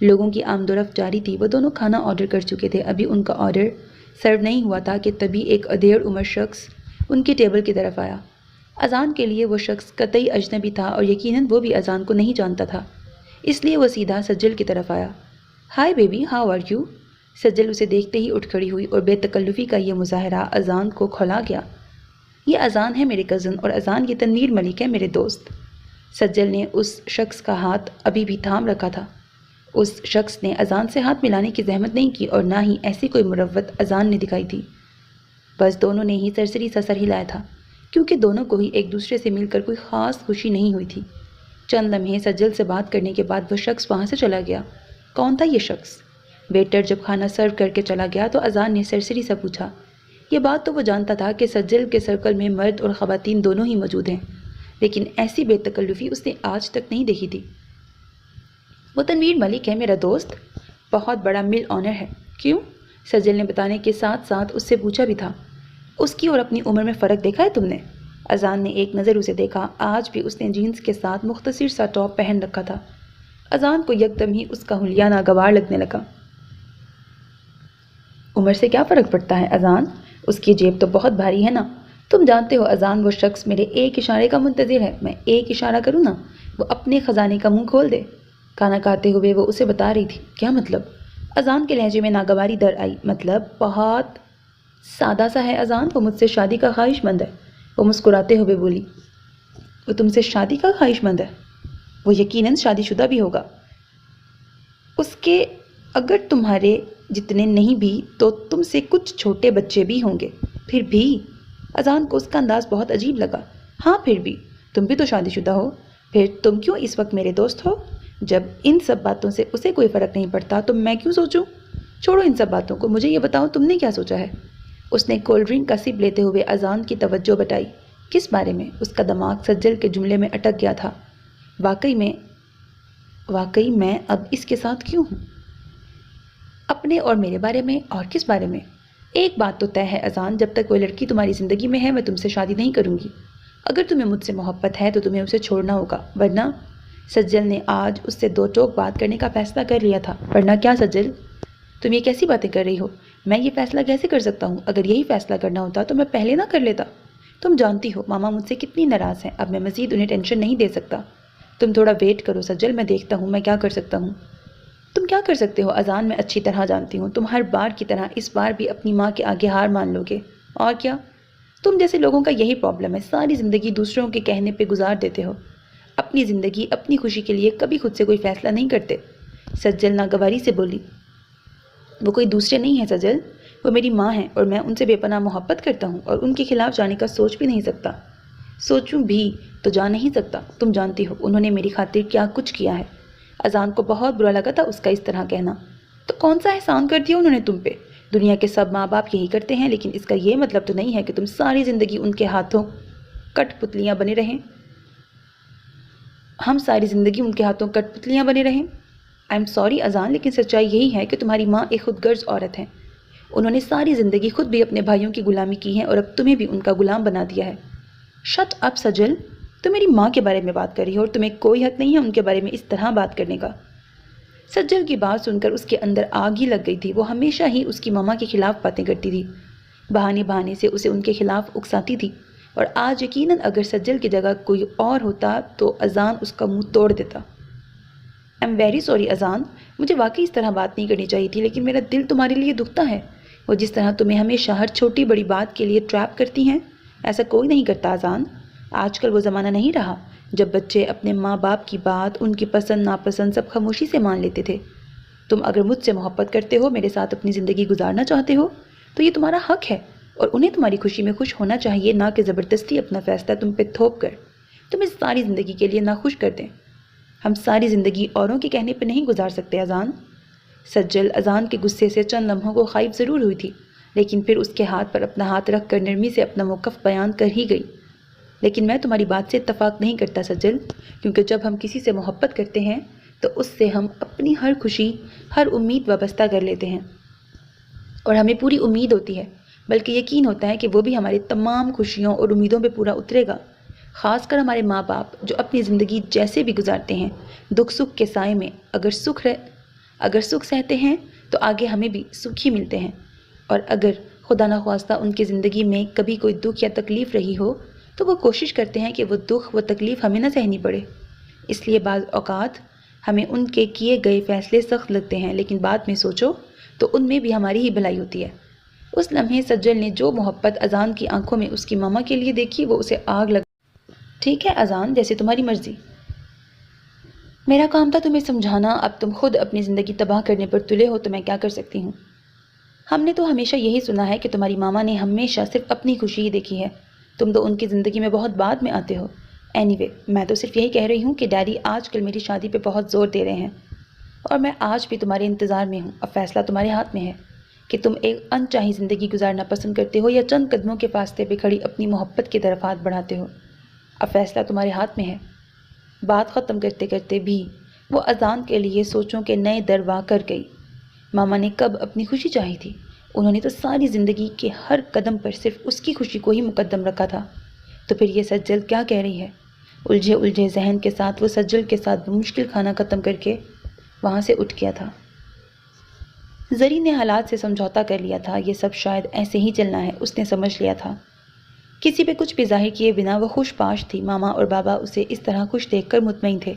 لوگوں کی آمد و رفت جاری تھی۔ وہ دونوں کھانا آرڈر کر چکے تھے، ابھی ان کا آرڈر سرو نہیں ہوا تھا کہ تبھی ایک ادھیڑ عمر شخص ان کی ٹیبل کی طرف آیا۔ اذان کے لیے وہ شخص قطعی اجنبی تھا اور یقیناً وہ بھی اذان کو نہیں جانتا تھا، اس لیے وہ سیدھا سجل کی طرف آیا۔ Hi baby, how are you? Sajal اسے دیکھتے ہی اٹھ کھڑی ہوئی اور بے تکلفی کا یہ مظاہرہ اذان کو کھلا گیا۔ یہ اذان ہے میرے کزن، اور اذان یہ تنویر ملک ہے میرے دوست۔ سجل نے اس شخص کا ہاتھ ابھی بھی تھام رکھا تھا۔ اس شخص نے اذان سے ہاتھ ملانے کی زحمت نہیں کی اور نہ ہی ایسی کوئی مروت اذان نے دکھائی تھی۔ بس دونوں نے ہی سرسری سا سر ہلایا تھا، کیونکہ دونوں کو ہی ایک دوسرے سے مل کر کوئی خاص خوشی نہیں ہوئی تھی۔ چند لمحے سجل سے بات کرنے کے بعد وہ شخص وہاں سے چلا گیا۔ کون تھا یہ شخص؟ ویٹر جب کھانا سرو کر کے چلا گیا تو اذان نے سرسری سے پوچھا۔ یہ بات تو وہ جانتا تھا کہ سجل کے سرکل میں مرد اور خواتین دونوں ہی موجود ہیں، لیکن ایسی بے تکلفی اس نے آج تک نہیں دیکھی تھی۔ وہ تنویر ملک ہے میرا دوست، بہت بڑا مل آنر ہے۔ کیوں؟ سجل نے بتانے کے ساتھ ساتھ اس سے پوچھا بھی تھا۔ اس کی اور اپنی عمر میں فرق دیکھا ہے تم نے؟ اذان نے ایک نظر اسے دیکھا۔ آج بھی اس نے جینس کے ساتھ مختصر سا ٹاپ پہن رکھا تھا۔ اذان کو یکدم ہی اس کا حلیہ ناگوار لگنے لگا۔ عمر سے کیا فرق پڑتا ہے اذان؟ اس کی جیب تو بہت بھاری ہے نا۔ تم جانتے ہو اذان، وہ شخص میرے ایک اشارے کا منتظر ہے۔ میں ایک اشارہ کروں نا، وہ اپنے خزانے کا منہ کھول دے۔ کھانا کھاتے ہوئے وہ اسے بتا رہی تھی۔ کیا مطلب؟ اذان کے لہجے میں ناگواری در آئی۔ مطلب بہت سادہ سا ہے اذان، وہ مجھ سے شادی کا خواہش مند ہے۔ وہ مسکراتے ہوئے بولی۔ وہ تم سے شادی کا خواہش مند ہے؟ وہ یقیناً شادی شدہ بھی ہوگا۔ اس کے اگر تمہارے جتنے نہیں بھی تو تم سے کچھ چھوٹے بچے بھی ہوں گے۔ پھر بھی؟ اذان کو اس کا انداز بہت عجیب لگا۔ ہاں پھر بھی، تم بھی تو شادی شدہ ہو۔ پھر تم کیوں اس وقت میرے دوست ہو؟ جب ان سب باتوں سے اسے کوئی فرق نہیں پڑتا تو میں کیوں سوچوں؟ چھوڑو ان سب باتوں کو، مجھے یہ بتاؤ تم نے کیا سوچا ہے؟ اس نے کولڈ ڈرنک کا سپ لیتے ہوئے اذان کی توجہ بٹائی۔ کس بارے میں؟ اس کا دماغ سجل کے جملے میں اٹک گیا تھا۔ واقعی میں اب اس کے ساتھ کیوں ہوں؟ اپنے اور میرے بارے میں؟ اور کس بارے میں؟ ایک بات تو طے ہے اذان، جب تک کوئی لڑکی تمہاری زندگی میں ہے میں تم سے شادی نہیں کروں گی۔ اگر تمہیں مجھ سے محبت ہے تو تمہیں اسے چھوڑنا ہوگا، ورنہ… سجل نے آج اس سے دو ٹوک بات کرنے کا فیصلہ کر لیا تھا۔ ورنہ کیا سجل؟ تم یہ کیسی باتیں کر رہی ہو؟ میں یہ فیصلہ کیسے کر سکتا ہوں؟ اگر یہی فیصلہ کرنا ہوتا تو میں پہلے نہ کر لیتا۔ تم جانتی ہو ماما مجھ سے کتنی ناراض ہیں، اب میں مزید انہیں ٹینشن نہیں دے سکتا۔ تم تھوڑا ویٹ کرو سجل، میں دیکھتا ہوں میں کیا کر سکتا ہوں۔ تم کیا کر سکتے ہو اذان؟ میں اچھی طرح جانتی ہوں تم ہر بار کی طرح اس بار بھی اپنی ماں کے آگے ہار مان لو گے۔ اور کیا؟ تم جیسے لوگوں کا یہی پرابلم ہے، ساری زندگی دوسروں کے کہنے پہ گزار دیتے ہو، اپنی زندگی اپنی خوشی کے لیے کبھی خود سے کوئی فیصلہ نہیں کرتے۔ سجل ناگواری سے بولی۔ وہ کوئی دوسرے نہیں ہیں سجل، وہ میری ماں ہیں اور میں ان سے بے پناہ محبت کرتا ہوں اور ان کے خلاف جانے کا سوچ بھی نہیں سکتا۔ سوچوں بھی تو جا نہیں سکتا۔ تم جانتی ہو انہوں نے میری خاطر کیا کچھ کیا ہے۔ اذان کو بہت برا لگا تھا اس کا اس طرح کہنا۔ تو کون سا احسان کر دیا انہوں نے تم پہ؟ دنیا کے سب ماں باپ یہی کرتے ہیں، لیکن اس کا یہ مطلب تو نہیں ہے کہ تم ساری زندگی ان کے ہاتھوں کٹ پتلیاں بنے رہیں۔ ہم ساری زندگی ان کے ہاتھوں کٹ پتلیاں بنے رہیں۔ آئی ایم سوری اذان، لیکن سچائی یہی ہے کہ تمہاری ماں ایک خود غرض عورت ہے۔ انہوں نے ساری زندگی خود بھی اپنے بھائیوں کی غلامی کی ہے اور اب تمہیں بھی ان کا غلام بنا دیا ہے۔ شٹ اپ سجل، تم میری ماں کے بارے میں بات کر رہی ہو اور تمہیں کوئی حق نہیں ہے ان کے بارے میں اس طرح بات کرنے کا۔ سجل کی بات سن کر اس کے اندر آگ ہی لگ گئی تھی۔ وہ ہمیشہ ہی اس کی ماما کے خلاف باتیں کرتی تھی، بہانے سے اسے ان کے خلاف اکساتی تھی، اور آج یقیناً اگر سجل کی جگہ کوئی اور ہوتا تو اذان اس کا منہ توڑ دیتا۔ آئی ایم ویری سوری اذان، مجھے واقعی اس طرح بات نہیں کرنی چاہیے تھی، لیکن میرا دل تمہارے لیے دکھتا ہے۔ وہ جس طرح تمہیں ہمیشہ ہر چھوٹی بڑی بات کے لیے ٹریپ کرتی ہیں، ایسا کوئی نہیں کرتا اذان۔ آج کل وہ زمانہ نہیں رہا جب بچے اپنے ماں باپ کی بات، ان کی پسند ناپسند سب خاموشی سے مان لیتے تھے۔ تم اگر مجھ سے محبت کرتے ہو، میرے ساتھ اپنی زندگی گزارنا چاہتے ہو تو یہ تمہارا حق ہے، اور انہیں تمہاری خوشی میں خوش ہونا چاہیے، نہ کہ زبردستی اپنا فیصلہ تم پہ تھوپ کر تمہیں ساری زندگی کے لیے ناخوش کر دیں۔ ہم ساری زندگی اوروں کے کہنے پہ نہیں گزار سکتے اذان۔ سجل اذان کے غصے سے چند لمحوں کو خائف ضرور ہوئی تھی، لیکن پھر اس کے ہاتھ پر اپنا ہاتھ رکھ کر نرمی سے اپنا موقف بیان کر ہی گئی۔ لیکن میں تمہاری بات سے اتفاق نہیں کرتا سجل، کیونکہ جب ہم کسی سے محبت کرتے ہیں تو اس سے ہم اپنی ہر خوشی، ہر امید وابستہ کر لیتے ہیں، اور ہمیں پوری امید ہوتی ہے، بلکہ یقین ہوتا ہے کہ وہ بھی ہماری تمام خوشیوں اور امیدوں پہ پورا اترے گا۔ خاص کر ہمارے ماں باپ جو اپنی زندگی جیسے بھی گزارتے ہیں، دکھ سکھ کے سائے میں اگر سکھ سہتے ہیں تو آگے ہمیں بھی سکھ ہی ملتے ہیں، اور اگر خدا نخواستہ ان کی زندگی میں کبھی کوئی دکھ یا تکلیف رہی ہو تو وہ کوشش کرتے ہیں کہ وہ دکھ و تکلیف ہمیں نہ سہنی پڑے۔ اس لیے بعض اوقات ہمیں ان کے کیے گئے فیصلے سخت لگتے ہیں، لیکن بعد میں سوچو تو ان میں بھی ہماری ہی بھلائی ہوتی ہے۔ اس لمحے سجل نے جو محبت اذان کی آنکھوں میں اس کی ماما کے لیے دیکھی وہ اسے آگ لگ۔ ٹھیک ہے اذان، جیسے تمہاری مرضی۔ میرا کام تھا تمہیں سمجھانا، اب تم خود اپنی زندگی تباہ کرنے پر تلے ہو تو میں کیا کر سکتی ہوں؟ ہم نے تو ہمیشہ یہی سنا ہے کہ تمہاری ماما نے ہمیشہ صرف اپنی خوشی ہی دیکھی ہے، تم تو ان کی زندگی میں بہت بعد میں آتے ہو۔ اینی وے، میں تو صرف یہی کہہ رہی ہوں کہ ڈیڈی آج کل میری شادی پہ بہت زور دے رہے ہیں، اور میں آج بھی تمہارے انتظار میں ہوں۔ اب فیصلہ تمہارے ہاتھ میں ہے کہ تم ایک انچاہی زندگی گزارنا پسند کرتے ہو یا چند قدموں کے فاصلے پہ کھڑی اپنی محبت کی طرف ہاتھ بڑھاتے ہو۔ اب فیصلہ تمہارے ہاتھ میں ہے۔ بات ختم کرتے کرتے بھی وہ اذان کے لیے سوچوں کے نئے در وا کر گئی۔ ماما نے کب اپنی خوشی چاہی تھی؟ انہوں نے تو ساری زندگی کے ہر قدم پر صرف اس کی خوشی کو ہی مقدم رکھا تھا۔ تو پھر یہ سجل کیا کہہ رہی ہے؟ الجھے ذہن کے ساتھ وہ سجل کے ساتھ مشکل کھانا ختم کر کے وہاں سے اٹھ گیا تھا۔ زری نے حالات سے سمجھوتا کر لیا تھا، یہ سب شاید ایسے ہی چلنا ہے، اس نے سمجھ لیا تھا۔ کسی پہ کچھ بھی ظاہر کیے بنا وہ خوش پاش تھی۔ ماما اور بابا اسے اس طرح خوش دیکھ کر مطمئن تھے،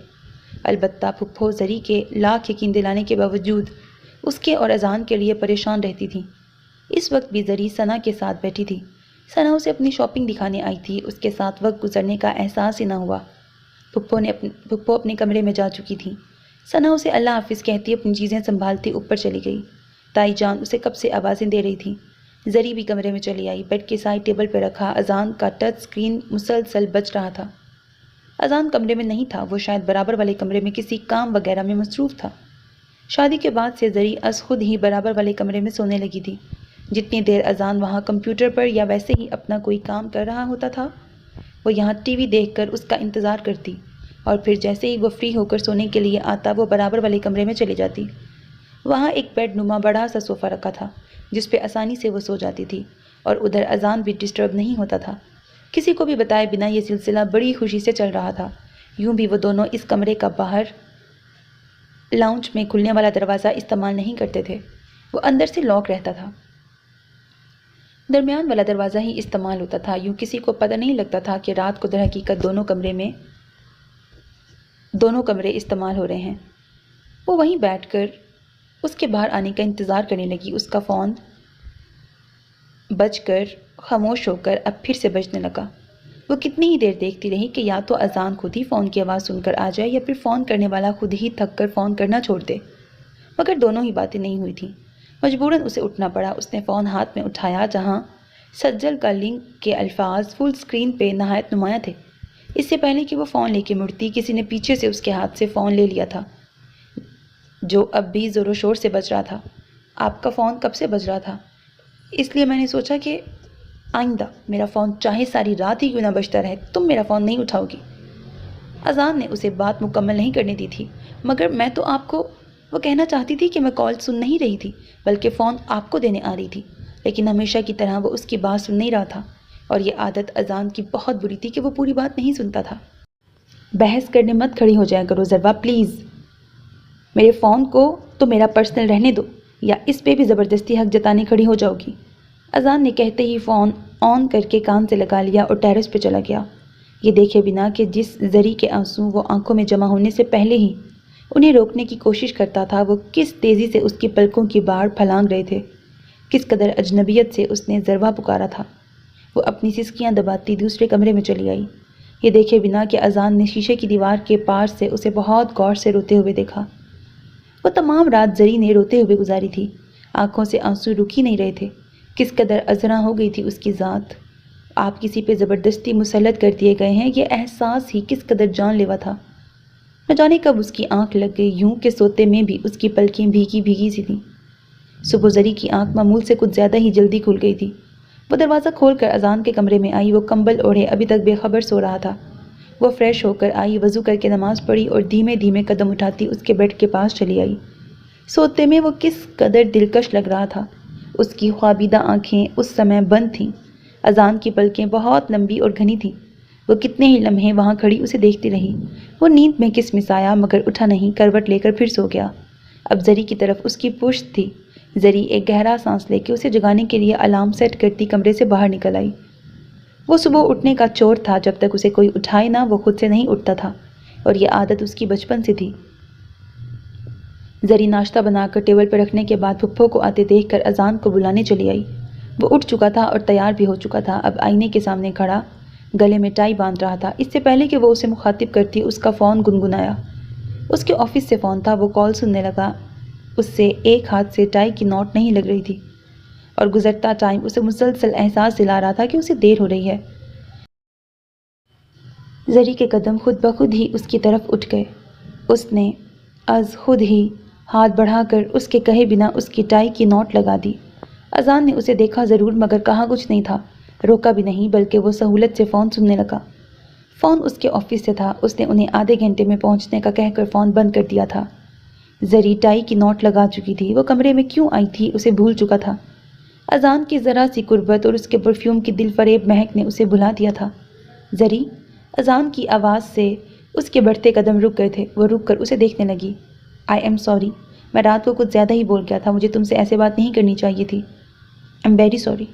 البتہ پھپھو زری کے لاکھ یقین دلانے کے باوجود اس کے اور اذان کے لیے پریشان رہتی تھی۔ اس وقت بھی زری ثنا کے ساتھ بیٹھی تھی۔ ثنا اسے اپنی شاپنگ دکھانے آئی تھی، اس کے ساتھ وقت گزرنے کا احساس ہی نہ ہوا۔ پھپھو اپنے کمرے میں جا چکی تھی۔ ثنا اسے اللہ حافظ کہتی اپنی چیزیں سنبھالتی اوپر چلی گئی۔ تائی جان اسے کب سے آوازیں دے رہی تھی۔ زری بھی کمرے میں چلی آئی، بیڈ کے سائڈ ٹیبل پہ رکھا اذان کا ٹچ سکرین مسلسل بج رہا تھا۔ اذان کمرے میں نہیں تھا، وہ شاید برابر والے کمرے میں کسی کام وغیرہ میں مصروف تھا۔ شادی کے بعد سے زری از خود ہی برابر والے کمرے میں سونے لگی تھی۔ جتنی دیر اذان وہاں کمپیوٹر پر یا ویسے ہی اپنا کوئی کام کر رہا ہوتا تھا، وہ یہاں ٹی وی دیکھ کر اس کا انتظار کرتی، اور پھر جیسے ہی وہ فری ہو کر سونے کے لیے آتا وہ برابر والے کمرے میں چلی جاتی۔ وہاں ایک بیڈ نما بڑا سا صوفہ رکھا تھا جس پہ آسانی سے وہ سو جاتی تھی، اور ادھر اذان بھی ڈسٹرب نہیں ہوتا تھا۔ کسی کو بھی بتائے بنا یہ سلسلہ بڑی خوشی سے چل رہا تھا۔ یوں بھی وہ دونوں اس کمرے کا باہر لاؤنج میں کھلنے والا دروازہ استعمال نہیں کرتے تھے، وہ اندر سے لاک رہتا تھا۔ درمیان والا دروازہ ہی استعمال ہوتا تھا۔ یوں کسی کو پتہ نہیں لگتا تھا کہ رات کو در حقیقت دونوں کمرے استعمال ہو رہے ہیں۔ وہ وہیں بیٹھ کر اس کے باہر آنے کا انتظار کرنے لگی۔ اس کا فون بج کر خاموش ہو کر اب پھر سے بجنے لگا۔ وہ کتنی ہی دیر دیکھتی رہی کہ یا تو اذان خود ہی فون کی آواز سن کر آ جائے یا پھر فون کرنے والا خود ہی تھک کر فون کرنا چھوڑ دے، مگر دونوں ہی باتیں نہیں ہوئی تھیں۔ مجبوراً اسے اٹھنا پڑا۔ اس نے فون ہاتھ میں اٹھایا جہاں سجل کا لنک کے الفاظ فل اسکرین پہ نہایت نمایاں تھے۔ اس سے پہلے کہ وہ فون لے کے مڑتی، کسی نے پیچھے سے اس کے ہاتھ سے فون لے لیا تھا، جو اب بھی زور و شور سے بج رہا تھا۔ آپ کا فون کب سے بج رہا تھا؟ اس لیے میں نے سوچا کہ آئندہ میرا فون چاہے ساری رات ہی کیوں نہ بجتا رہے، تم میرا فون نہیں اٹھاؤ گی۔ اذان نے اسے بات مکمل نہیں کرنے دی تھی۔ مگر میں تو آپ کو، وہ کہنا چاہتی تھی کہ میں کال سن نہیں رہی تھی بلکہ فون آپ کو دینے آ رہی تھی، لیکن ہمیشہ کی طرح وہ اس کی بات سن نہیں رہا تھا، اور یہ عادت اذان کی بہت بری تھی کہ وہ پوری بات نہیں سنتا تھا۔ بحث کرنے مت کھڑی ہو جایا کرو ضربہ، پلیز۔ میرے فون کو تو میرا پرسنل رہنے دو، یا اس پہ بھی زبردستی حق جتانے کھڑی ہو جاؤ گی۔ اذان نے کہتے ہی فون آن کر کے کان سے لگا لیا اور ٹیرس پہ چلا گیا، یہ دیکھے بنا کہ جس زری کے آنسو وہ آنکھوں میں جمع ہونے سے پہلے ہی انہیں روکنے کی کوشش کرتا تھا، وہ کس تیزی سے اس کی پلکوں کی باڑ پھلانگ رہے تھے، کس قدر اجنبیت سے اس نے ضربہ پکارا تھا۔ وہ اپنی سسکیاں دباتی دوسرے کمرے میں چلی آئی، یہ دیکھے بنا کہ اذان نے شیشے کی دیوار کے پار سے اسے بہت غور سے روتے ہوئے دیکھا۔ وہ تمام رات زری نے روتے ہوئے گزاری تھی، آنکھوں سے آنسو رک ہی نہیں رہے تھے۔ کس قدر ازراں ہو گئی تھی اس کی ذات۔ آپ کسی پہ زبردستی مسلط کر دیے گئے ہیں، یہ احساس ہی کس قدر جان لیوا تھا۔ نہ جانے کب اس کی آنکھ لگ گئی، یوں کہ سوتے میں بھی اس کی پلکیں بھیگی بھیگی سی تھیں۔ صبح زری کی آنکھ معمول سے کچھ زیادہ ہی جلدی کھل گئی تھی۔ وہ دروازہ کھول کر اذان کے کمرے میں آئی۔ وہ کمبل اوڑھے ابھی تک بے خبر سو رہا تھا۔ وہ فریش ہو کر آئی، وضو کر کے نماز پڑھی اور دھیمے دھیمے قدم اٹھاتی اس کے بیڈ کے پاس چلی آئی۔ سوتے میں وہ کس قدر دلکش لگ رہا تھا۔ اس کی خوابیدہ آنکھیں اس سمے بند تھیں، اذان کی پلکیں بہت لمبی اور گھنی تھیں۔ وہ کتنے ہی لمحے وہاں کھڑی اسے دیکھتی رہی۔ وہ نیند میں کس مسایا مگر اٹھا نہیں، کروٹ لے کر پھر سو گیا۔ اب زری کی طرف اس کی پشت تھی۔ زری ایک گہرا سانس لے کے اسے جگانے کے لیے الارم سیٹ کرتی کمرے سے باہر نکل آئی۔ وہ صبح اٹھنے کا چور تھا، جب تک اسے کوئی اٹھائے نہ وہ خود سے نہیں اٹھتا تھا، اور یہ عادت اس کی بچپن سے تھی۔ زری ناشتہ بنا کر ٹیبل پر رکھنے کے بعد پھپھو کو آتے دیکھ کر اذان کو بلانے چلی آئی۔ وہ اٹھ چکا تھا اور تیار بھی ہو چکا تھا، اب آئینے کے سامنے کھڑا گلے میں ٹائی باندھ رہا تھا۔ اس سے پہلے کہ وہ اسے مخاطب کرتی اس کا فون گنگنایا۔ اس کے آفس سے فون تھا۔ وہ کال سننے لگا۔ اس سے ایک ہاتھ سے ٹائی کی نوٹ نہیں لگ رہی تھی، اور گزرتا ٹائم اسے مسلسل احساس دلا رہا تھا کہ اسے دیر ہو رہی ہے۔ زری کے قدم خود بخود ہی اس کی طرف اٹھ گئے۔ اس نے از خود ہی ہاتھ بڑھا کر اس کے کہے بنا اس کی ٹائی کی نوٹ لگا دی۔ اذان نے اسے دیکھا ضرور مگر کہا کچھ نہیں تھا، روکا بھی نہیں، بلکہ وہ سہولت سے فون سننے لگا۔ فون اس کے آفس سے تھا۔ اس نے انہیں آدھے گھنٹے میں پہنچنے کا کہہ کر فون بند کر دیا تھا۔ زری ٹائی کی نوٹ لگا چکی تھی۔ وہ کمرے میں کیوں آئی تھی اسے بھول چکا تھا۔ اذان کی ذرا سی قربت اور اس کے پرفیوم کی دل فریب مہک نے اسے بھلا دیا تھا۔ زری، اذان کی آواز سے اس کے بڑھتے قدم رک گئے تھے۔ وہ رک کر اسے دیکھنے لگی۔ آئی ایم سوری، میں رات کو کچھ زیادہ ہی بول گیا تھا، مجھے تم سے ایسے بات نہیں کرنی چاہیے تھی۔ I am very sorry.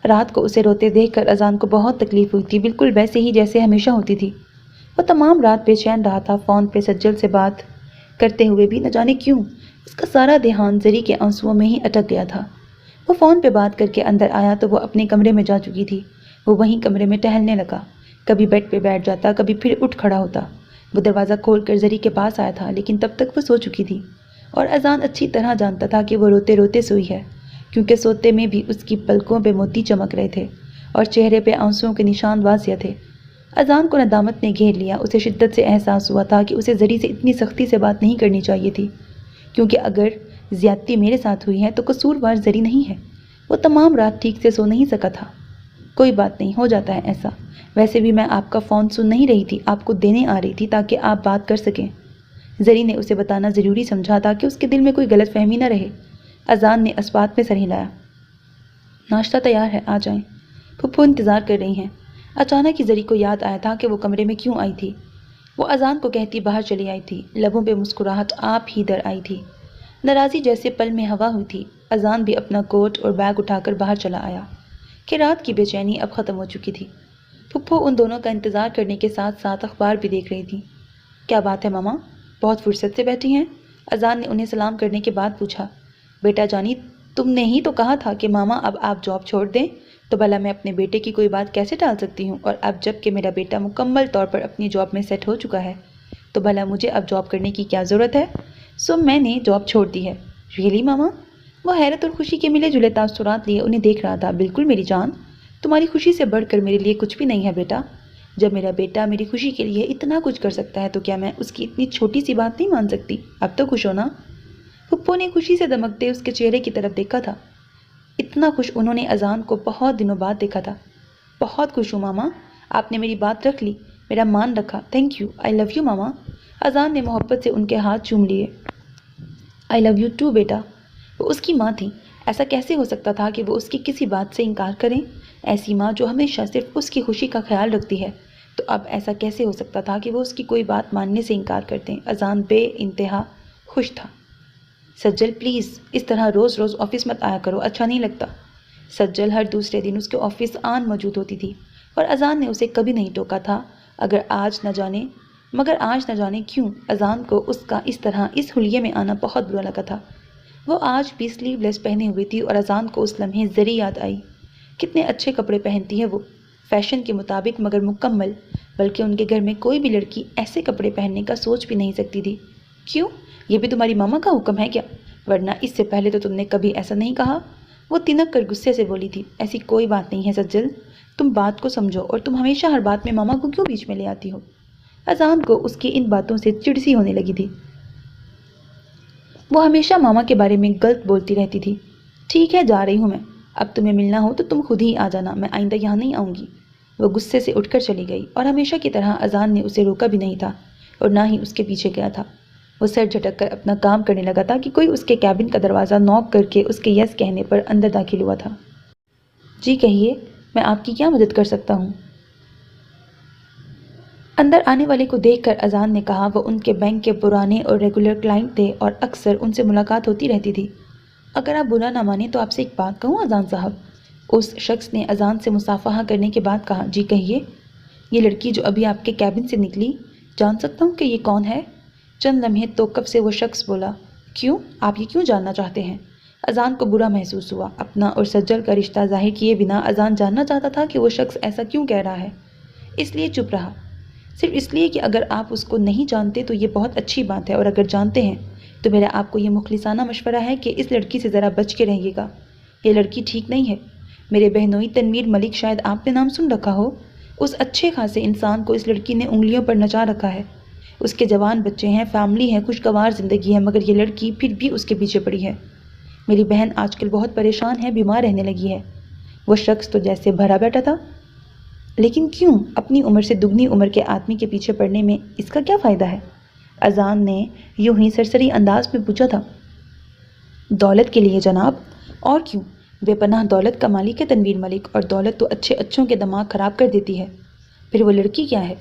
رات کو اسے روتے دیکھ کر اذان کو بہت تکلیف ہوئی تھی، بالکل ویسے ہی جیسے ہمیشہ ہوتی تھی۔ وہ تمام رات بے چین رہا تھا، فون پہ سجل سے بات کرتے ہوئے بھی نہ جانے کیوں اس کا سارا دھیان زری کے آنسوؤں میں ہی اٹک گیا تھا۔ وہ فون پہ بات کر کے اندر آیا تو وہ اپنے کمرے میں جا چکی تھی۔ وہ وہیں کمرے میں ٹہلنے لگا، کبھی بیڈ پہ بیٹھ جاتا، کبھی پھر اٹھ کھڑا ہوتا۔ وہ دروازہ کھول کر زری کے پاس آیا تھا، لیکن تب تک وہ سو چکی تھی، اور اذان اچھی طرح جانتا تھا کہ وہ روتے روتے سوئی ہے، کیونکہ سوتے میں بھی اس کی پلکوں پہ موتی چمک رہے تھے اور چہرے پہ آنسوؤں کے نشان واضح تھے۔ اذان کو ندامت نے گھیر لیا۔ اسے شدت سے احساس ہوا تھا کہ اسے زری سے اتنی سختی سے بات نہیں کرنی چاہیے تھی، کیونکہ اگر زیادتی میرے ساتھ ہوئی ہے تو قصوروار زری نہیں ہے۔ وہ تمام رات ٹھیک سے سو نہیں سکا تھا۔ کوئی بات نہیں، ہو جاتا ہے ایسا۔ ویسے بھی میں آپ کا فون سن نہیں رہی تھی، آپ کو دینے آ رہی تھی تاکہ آپ بات کر سکیں۔ زری نے اسے بتانا ضروری سمجھا تاکہ اس کے دل میں کوئی غلط فہمی نہ رہے۔ اذان نے اسبات میں سر ہلایا۔ ناشتہ تیار ہے، آ جائیں۔ پھپھو انتظار کر رہی ہیں۔ اچانک ہی زری کو یاد آیا تھا کہ وہ کمرے میں کیوں آئی تھی۔ وہ اذان کو کہتی باہر چلی آئی تھی، لبوں پہ مسکراہٹ آپ ہی در آئی تھی۔ ناراضی جیسے پل میں ہوا ہوئی تھی۔ اذان بھی اپنا کوٹ اور بیگ اٹھا کر باہر چلا آیا کہ رات کی بے چینی اب ختم ہو چکی تھی۔ پھپھو ان دونوں کا انتظار کرنے کے ساتھ ساتھ اخبار بھی دیکھ رہی تھی۔ کیا بات ہے ماما، بہت فرصت سے بیٹھی ہیں؟ اذان نے انہیں سلام کرنے کے بعد پوچھا۔ بیٹا جانی، تم نے ہی تو کہا تھا کہ ماما اب آپ جاب چھوڑ دیں، تو بھلا میں اپنے بیٹے کی کوئی بات کیسے ٹال سکتی ہوں؟ اور اب جب کہ میرا بیٹا مکمل طور پر اپنی جاب میں سیٹ ہو چکا ہے تو بھلا مجھے اب جاب کرنے کی کیا ضرورت ہے؟ سو میں نے جاب چھوڑ دی ہے۔ ریئلی ماما؟ وہ حیرت اور خوشی کے ملے جلے تاثرات لیے انہیں دیکھ رہا تھا۔ بالکل میری جان، تمہاری خوشی سے بڑھ کر میرے لیے کچھ بھی نہیں ہے بیٹا۔ جب میرا بیٹا میری خوشی کے لیے اتنا کچھ کر سکتا ہے تو کیا میں اس کی اتنی چھوٹی سی بات نہیں مان سکتی؟ اب تو خوش ہو نا؟ پھپھو نے خوشی سے دمکتے اس کے چہرے کی طرف دیکھا تھا۔ اتنا خوش انہوں نے اذان کو بہت دنوں بعد دیکھا تھا۔ بہت خوش ہوں ماما، آپ نے میری بات رکھ لی، میرا مان رکھا۔ Thank you, I love you mama. Azaan نے محبت سے ان کے ہاتھ چوم لیے۔ آئی لو یو ٹو بیٹا۔ وہ اس کی ماں تھی، ایسا کیسے ہو سکتا تھا کہ وہ اس کی کسی بات سے انکار کریں؟ ایسی ماں جو ہمیشہ صرف اس کی خوشی کا خیال رکھتی ہے، تو اب ایسا کیسے ہو سکتا تھا کہ وہ اس کی کوئی بات ماننے سے انکار کر دیں؟ اذان بے انتہا خوش تھا۔ سجل پلیز اس طرح روز روز آفس مت آیا کرو، اچھا نہیں لگتا۔ سجل ہر دوسرے دن اس کے آفس آن موجود ہوتی تھی اور اذان نے اسے کبھی نہیں ٹوکا تھا، مگر آج نہ جانے کیوں اذان کو اس کا اس طرح اس حلیے میں آنا بہت برا لگا تھا۔ وہ آج بھی سلیو لیس پہنے ہوئی تھی اور اذان کو اس لمحے زری یاد آئی۔ کتنے اچھے کپڑے پہنتی ہے وہ، فیشن کے مطابق مگر مکمل، بلکہ ان کے گھر میں کوئی بھی لڑکی ایسے کپڑے پہننے کا سوچ بھی نہیں سکتی تھی۔ کیوں؟ یہ بھی تمہاری ماما کا حکم ہے کیا؟ ورنہ اس سے پہلے تو تم نے کبھی ایسا نہیں کہا۔ وہ تنک کر غصے سے بولی تھی۔ ایسی کوئی بات نہیں ہے سجل، تم بات کو سمجھو، اور تم ہمیشہ ہر بات میں ماما کو کیوں بیچ میں لے آتی ہو؟ اذان کو اس کی ان باتوں سے چڑ سی ہونے لگی تھی۔ وہ ہمیشہ ماما کے بارے میں غلط بولتی رہتی تھی۔ ٹھیک ہے، جا رہی ہوں میں، اب تمہیں ملنا ہو تو تم خود ہی آ جانا، میں آئندہ یہاں نہیں آؤں گی۔ وہ غصے سے اٹھ کر چلی گئی اور ہمیشہ کی طرح اذان نے اسے روکا بھی نہیں تھا اور نہ ہی اس کے پیچھے گیا تھا۔ وہ سر جھٹک کر اپنا کام کرنے لگا تھا کہ کوئی اس کے کیبن کا دروازہ نوک کر کے اس کے یس کہنے پر اندر داخل ہوا تھا۔ جی کہیے، میں آپ کی کیا مدد کر سکتا ہوں؟ اندر آنے والے کو دیکھ کر اذان نے کہا۔ وہ ان کے بینک کے پرانے اور ریگولر کلائنٹ تھے اور اکثر ان سے ملاقات ہوتی رہتی تھی۔ اگر آپ برا نہ مانیں تو آپ سے ایک بات کہوں اذان صاحب؟ اس شخص نے اذان سے مصافحہ کرنے کے بعد کہا۔ جی کہیے۔ یہ لڑکی جو ابھی آپ کے کیبن سے نکلی، جان سکتا ہوں کہ یہ کون ہے؟ چند لمحے توقف سے وہ شخص بولا۔ کیوں؟ آپ یہ کیوں جاننا چاہتے ہیں؟ اذان کو برا محسوس ہوا۔ اپنا اور سجل کا رشتہ ظاہر کیے بنا اذان جاننا چاہتا تھا کہ وہ شخص ایسا کیوں کہہ رہا ہے، اس لیے چپ رہا۔ صرف اس لیے کہ اگر آپ اس کو نہیں جانتے تو یہ بہت اچھی بات ہے، اور اگر جانتے ہیں تو میرا آپ کو یہ مخلصانہ مشورہ ہے کہ اس لڑکی سے ذرا بچ کے رہیے گا۔ یہ لڑکی ٹھیک نہیں ہے۔ میرے بہنوئی تنویر ملک، شاید آپ نے نام سن رکھا ہو، اس اچھے خاصے انسان کو اس لڑکی نے انگلیوں پر نچا رکھا ہے۔ اس کے جوان بچے ہیں، فیملی ہے، خوشگوار زندگی ہے، مگر یہ لڑکی پھر بھی اس کے پیچھے پڑی ہے۔ میری بہن آج کل بہت پریشان ہے، بیمار رہنے لگی ہے۔ وہ شخص تو جیسے بھرا بیٹھا تھا۔ لیکن کیوں؟ اپنی عمر سے دگنی عمر کے آدمی کے پیچھے پڑنے میں اس کا کیا فائدہ ہے؟ اذان نے یوں ہی سرسری انداز میں پوچھا تھا۔ دولت کے لیے جناب، اور کیوں؟ بے پناہ دولت کا مالک ہے تنویر ملک، اور دولت تو اچھے اچھوں کے دماغ خراب کر دیتی ہے۔ پھر وہ لڑکی کیا ہے؟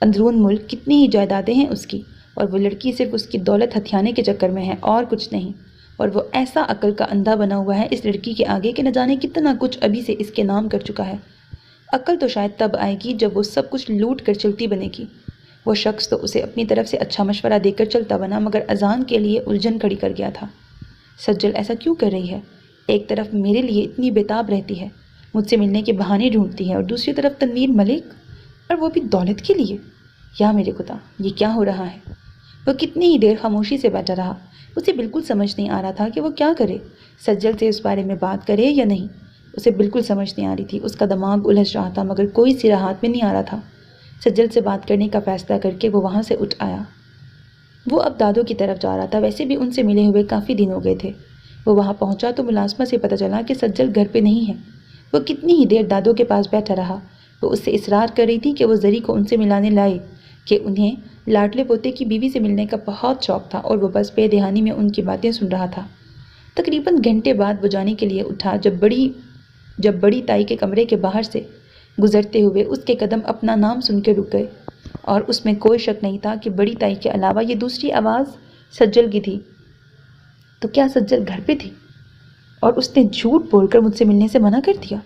اندرون ملک کتنی ہی جائیدادیں ہیں اس کی، اور وہ لڑکی صرف اس کی دولت ہتھیانے کے چکر میں ہے اور کچھ نہیں۔ اور وہ ایسا عقل کا اندھا بنا ہوا ہے اس لڑکی کے آگے کہ نہ جانے کتنا کچھ ابھی سے اس کے نام کر چکا ہے۔ عقل تو شاید تب آئے گی جب وہ سب کچھ لوٹ کر چلتی بنے گی۔ وہ شخص تو اسے اپنی طرف سے اچھا مشورہ دے کر چلتا بنا، مگر اذان کے لیے الجھن کھڑی کر گیا تھا۔ سجل ایسا کیوں کر رہی ہے؟ ایک طرف میرے لیے اتنی بےتاب رہتی ہے، مجھ سے ملنے کے بہانے ڈھونڈتی ہے، اور دوسری طرف تنویر ملک، اور وہ بھی دولت کے لیے۔ یا میرے خدا، یہ کیا ہو رہا ہے؟ وہ کتنی ہی دیر خاموشی سے بیٹھا رہا۔ اسے بالکل سمجھ نہیں آ رہا تھا کہ وہ کیا کرے، سجل سے اس بارے میں بات کرے یا نہیں۔ اسے بالکل سمجھ نہیں آ رہی تھی، اس کا دماغ الجھ رہا تھا مگر کوئی سرا ہاتھ میں نہیں آ رہا تھا۔ سجل سے بات کرنے کا فیصلہ کر کے وہ وہاں سے اٹھ آیا۔ وہ اب دادو کی طرف جا رہا تھا، ویسے بھی ان سے ملے ہوئے کافی دن ہو گئے تھے۔ وہ وہاں پہنچا تو ملازمہ سے پتہ چلا کہ سجل گھر پہ نہیں ہے۔ وہ کتنی ہی دیر دادو کے پاس بیٹھا رہا۔ وہ اس سے اصرار کر رہی تھی کہ وہ زری کو ان سے ملانے لائے، کہ انہیں لاڈلے پوتے کی بیوی سے ملنے کا بہت شوق تھا، اور وہ بس بے دہانی میں ان کی باتیں سن رہا تھا۔ تقریباً گھنٹے بعد وہ جانے کے لیے اٹھا، جب بڑی تائی کے کمرے کے باہر سے گزرتے ہوئے اس کے قدم اپنا نام سن کے رک گئے، اور اس میں کوئی شک نہیں تھا کہ بڑی تائی کے علاوہ یہ دوسری آواز سجل کی تھی۔ تو کیا سجل گھر پہ تھی اور اس نے جھوٹ بول کر مجھ سے ملنے سے منع کر دیا؟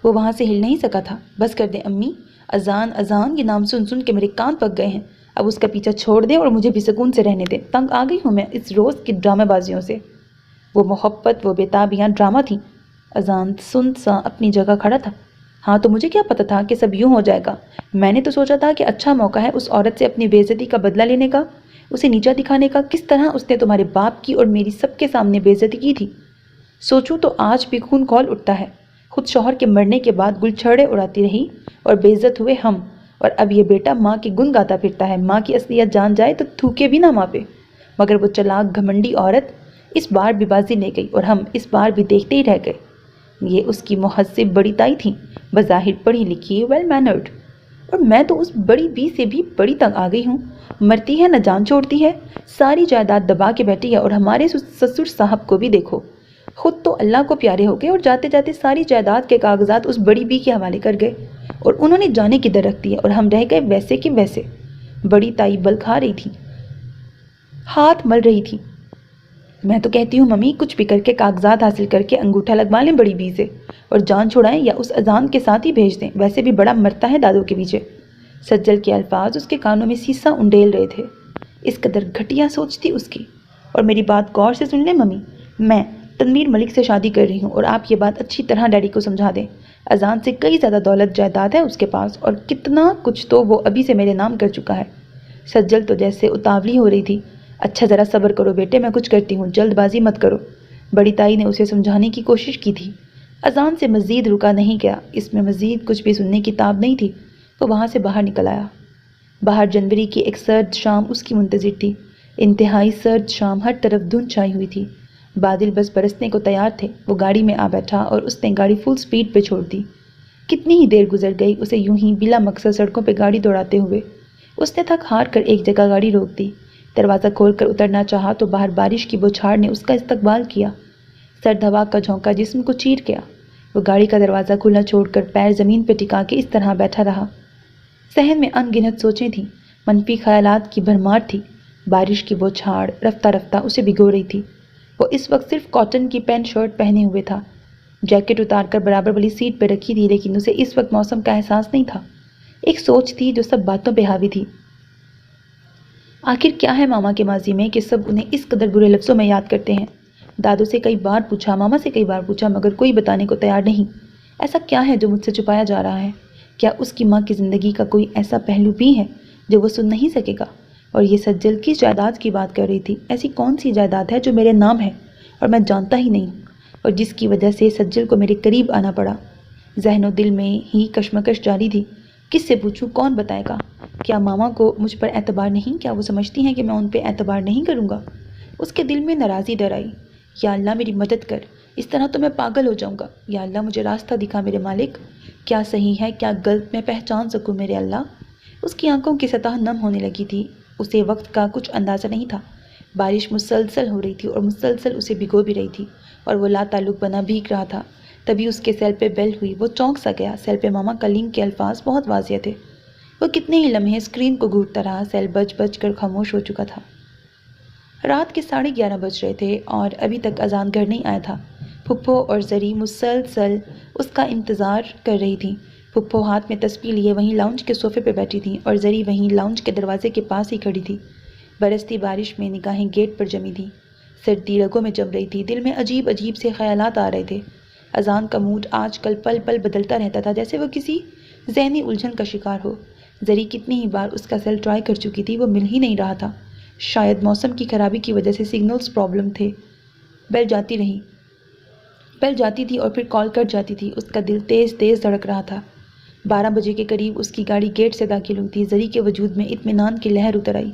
وہ وہاں سے ہل نہیں سکا تھا۔ بس کر دیں امی، اذان اذان یہ نام سن سن کے میرے کان پک گئے ہیں۔ اب اس کا پیچھا چھوڑ دیں اور مجھے بھی سکون سے رہنے دیں۔ تنگ آ گئی ہوں میں اس روز کی ڈرامہ بازیوں سے۔ وہ محبت، وہ بےتابیاں ڈرامہ تھیں۔ اذان سن سا اپنی جگہ کھڑا تھا۔ ہاں تو مجھے کیا پتا تھا کہ سب یوں ہو جائے گا؟ میں نے تو سوچا تھا کہ اچھا موقع ہے اس عورت سے اپنی بے عزتی کا بدلہ لینے کا، اسے نیچا دکھانے کا۔ کس طرح اس نے تمہارے باپ کی اور میری سب کے سامنے بے عزتی کی تھی۔ سوچوں تو آج بھی خون کھول اٹھتا ہے۔ خود شوہر کے مرنے کے بعد گل چھڑے اڑاتی رہی اور بے عزت ہوئے ہم، اور اب یہ بیٹا ماں کی گن گاتا پھرتا ہے۔ ماں کی اصلیت جان جائے تو تھوکے بھی نہ ماں پہ۔ مگر وہ چلاک گھمنڈی عورت اس بار بھی بازی لے گئی، اور ہم اس بار بھی دیکھتے ہی رہ گئے۔ یہ اس کی مہذب بڑی تائی تھی، بظاہر پڑھی لکھی، ویل مینرڈ، اور میں تو اس بڑی بی سے بھی بڑی تنگ آ گئی ہوں۔ مرتی ہے نہ جان چھوڑتی ہے، ساری جائیداد دبا کے بیٹھی ہے۔ اور ہمارے سسر صاحب کو بھی دیکھو، خود تو اللہ کو پیارے ہو گئے اور جاتے جاتے ساری جائیداد کے کاغذات اس بڑی بی کے حوالے کر گئے، اور انہوں نے جانے کی در رکھ دی ہے، اور ہم رہ گئے ویسے کہ ویسے۔ بڑی تائی بل کھا رہی تھی، ہاتھ مل رہی تھی۔ میں تو کہتی ہوں ممی، کچھ بھی کر کے کاغذات حاصل کر کے انگوٹھا لگوا لیں بڑی بی سے، اور جان چھڑائیں یا اس اذان کے ساتھ ہی بھیج دیں۔ ویسے بھی بڑا مرتا ہے دادو کے پیچھے۔ سجل کے الفاظ اس کے کانوں میں سیسا انڈیل رہے تھے۔ اس قدر گھٹیا سوچ تھی اس کی۔ اور میری بات غور سے سن لیں ممی، میں تنویر ملک سے شادی کر رہی ہوں، اور آپ یہ بات اچھی طرح ڈیڈی کو سمجھا دیں۔ اذان سے کئی زیادہ دولت جائیداد ہے اس کے پاس، اور کتنا کچھ تو وہ ابھی سے میرے نام کر چکا ہے۔ سجل تو جیسے اتاولی ہو رہی تھی۔ اچھا ذرا صبر کرو بیٹے، میں کچھ کرتی ہوں، جلد بازی مت کرو۔ بڑی تائی نے اسے سمجھانے کی کوشش کی تھی۔ اذان سے مزید رکا نہیں گیا، اس میں مزید کچھ بھی سننے کی تاب نہیں تھی۔ وہ وہاں سے باہر نکل آیا۔ باہر جنوری کی ایک سرد شام اس کی منتظر تھی، انتہائی سرد شام، ہر طرف دھند چھائی ہوئی تھی، بادل بس برسنے کو تیار تھے۔ وہ گاڑی میں آ بیٹھا اور اس نے گاڑی فل سپیڈ پہ چھوڑ دی۔ کتنی ہی دیر گزر گئی اسے یوں ہی بلا مقصد سڑکوں پہ گاڑی دوڑاتے ہوئے۔ اس نے تھک ہار کر ایک جگہ گاڑی روک دی، دروازہ کھول کر اترنا چاہا تو باہر بارش کی بوچھاڑ نے اس کا استقبال کیا۔ سرد ہوا کا جھونکا جسم کو چیر گیا۔ وہ گاڑی کا دروازہ کھلا چھوڑ کر پیر زمین پہ ٹکا کے اس طرح بیٹھا رہا۔ ذہن میں ان گنت سوچیں تھیں، منفی خیالات کی بھرمار تھی۔ بارش کی بوچھاڑ رفتہ رفتہ اسے بھگو رہی تھی۔ وہ اس وقت صرف کاٹن کی پینٹ شرٹ پہنے ہوئے تھا، جیکٹ اتار کر برابر والی سیٹ پہ رکھی تھی، لیکن اسے اس وقت موسم کا احساس نہیں تھا۔ ایک سوچ تھی جو سب باتوں پہ حاوی تھی۔ آخر کیا ہے ماما کے ماضی میں کہ سب انہیں اس قدر برے لفظوں میں یاد کرتے ہیں؟ دادو سے کئی بار پوچھا، ماما سے کئی بار پوچھا، مگر کوئی بتانے کو تیار نہیں۔ ایسا کیا ہے جو مجھ سے چھپایا جا رہا ہے؟ کیا اس کی ماں کی زندگی کا کوئی ایسا پہلو بھی ہے جو وہ سن نہیں سکے گا؟ اور یہ سجل کس جائیداد کی بات کر رہی تھی؟ ایسی کون سی جائیداد ہے جو میرے نام ہے اور میں جانتا ہی نہیں ہوں، اور جس کی وجہ سے سجل کو میرے قریب آنا پڑا؟ ذہن و دل میں ہی کشمکش جاری تھی۔ کس سے پوچھوں؟ کون بتائے گا؟ کیا ماما کو مجھ پر اعتبار نہیں؟ کیا وہ سمجھتی ہیں کہ میں ان پہ اعتبار نہیں کروں گا؟ اس کے دل میں ناراضی ڈر آئی۔ یا اللہ میری مدد کر، اس طرح تو میں پاگل ہو جاؤں گا۔ یا اللہ مجھے راستہ دکھا میرے مالک، کیا صحیح ہے کیا غلط میں پہچان سکوں میرے اللہ۔ اس کی آنکھوں کی سطح نم ہونے لگی تھی۔ اسے وقت کا کچھ اندازہ نہیں تھا۔ بارش مسلسل ہو رہی تھی اور مسلسل اسے بھگو بھی رہی تھی، اور وہ لا تعلق بنا بھیگ رہا تھا۔ تبھی اس کے سیل پہ بیل ہوئی۔ وہ چونک سا گیا۔ سیل پہ ماما کا لنک کے الفاظ بہت واضح تھے۔ وہ کتنے ہی لمحے اسکرین کو گھورتا رہا۔ سیل بج بج کر خاموش ہو چکا تھا۔ رات کے 11:30 بج رہے تھے اور ابھی تک اذان گھر نہیں آیا تھا۔ پھپھو اور زری مسلسل اس کا انتظار کر رہی تھیں۔ پھپھو ہاتھ میں تسبیح لیے وہیں لاؤنج کے صوفے پہ بیٹھی تھیں، اور زری وہیں لاؤنج کے دروازے کے پاس ہی کھڑی تھی۔ برستی بارش میں نگاہیں گیٹ پر جمی تھیں، سردی رگوں میں جم رہی تھی، دل میں عجیب عجیب سے خیالات آ رہے تھے۔ اذان کا موڈ آج کل پل پل بدلتا رہتا تھا، جیسے وہ کسی ذہنی الجھن کا شکار ہو۔ زری کتنی ہی بار اس کا سیل ٹرائی کر چکی تھی، وہ مل ہی نہیں رہا تھا۔ شاید موسم کی خرابی کی وجہ سے سگنلز پرابلم تھے۔ بیل جاتی تھی اور پھر کال کٹ جاتی تھی۔ اس کا دل تیز تیز دھڑک رہا تھا۔ 12 بجے کے قریب اس کی گاڑی گیٹ سے داخل ہوئی تھی۔ زری کے وجود میں اطمینان کی لہر اتر آئی۔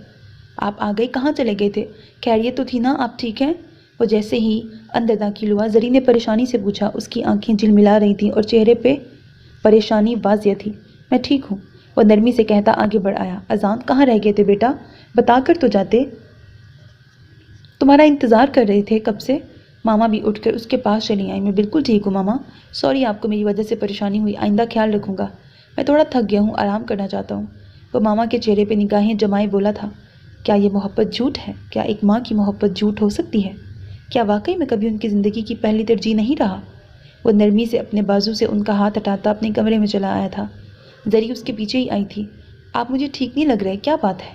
آپ آ گئے؟ کہاں چلے گئے تھے؟ خیریت تو تھی نا؟ آپ ٹھیک ہیں؟ وہ جیسے ہی اندر داخل ہوا، زری نے پریشانی سے پوچھا۔ اس کی آنکھیں جھلملا رہی تھیں اور چہرے پہ پریشانی واضح تھی۔ میں ٹھیک ہوں، وہ نرمی سے کہتا آگے بڑھ آیا۔ اذان، کہاں رہ گئے تھے بیٹا؟ بتا کر تو جاتے، تمہارا انتظار کر رہے تھے کب سے۔ ماما بھی اٹھ کر اس کے پاس چلی آئی۔ میں بالکل ٹھیک ہوں ماما، سوری آپ کو میری وجہ سے پریشانی ہوئی، آئندہ خیال رکھوں گا۔ میں تھوڑا تھک گیا ہوں، آرام کرنا چاہتا ہوں۔ وہ ماما کے چہرے پہ نگاہیں جمائے بولا تھا، کیا یہ محبت جھوٹ ہے؟ کیا ایک ماں کی محبت جھوٹ ہو سکتی ہے؟ کیا واقعی میں کبھی ان کی زندگی کی پہلی ترجیح نہیں رہا؟ وہ نرمی سے اپنے بازو سے ان کا ہاتھ ہٹاتا اپنے کمرے میں چلا آیا تھا۔ زری اس کے پیچھے ہی آئی تھی۔ آپ مجھے ٹھیک نہیں لگ رہے، کیا بات ہے؟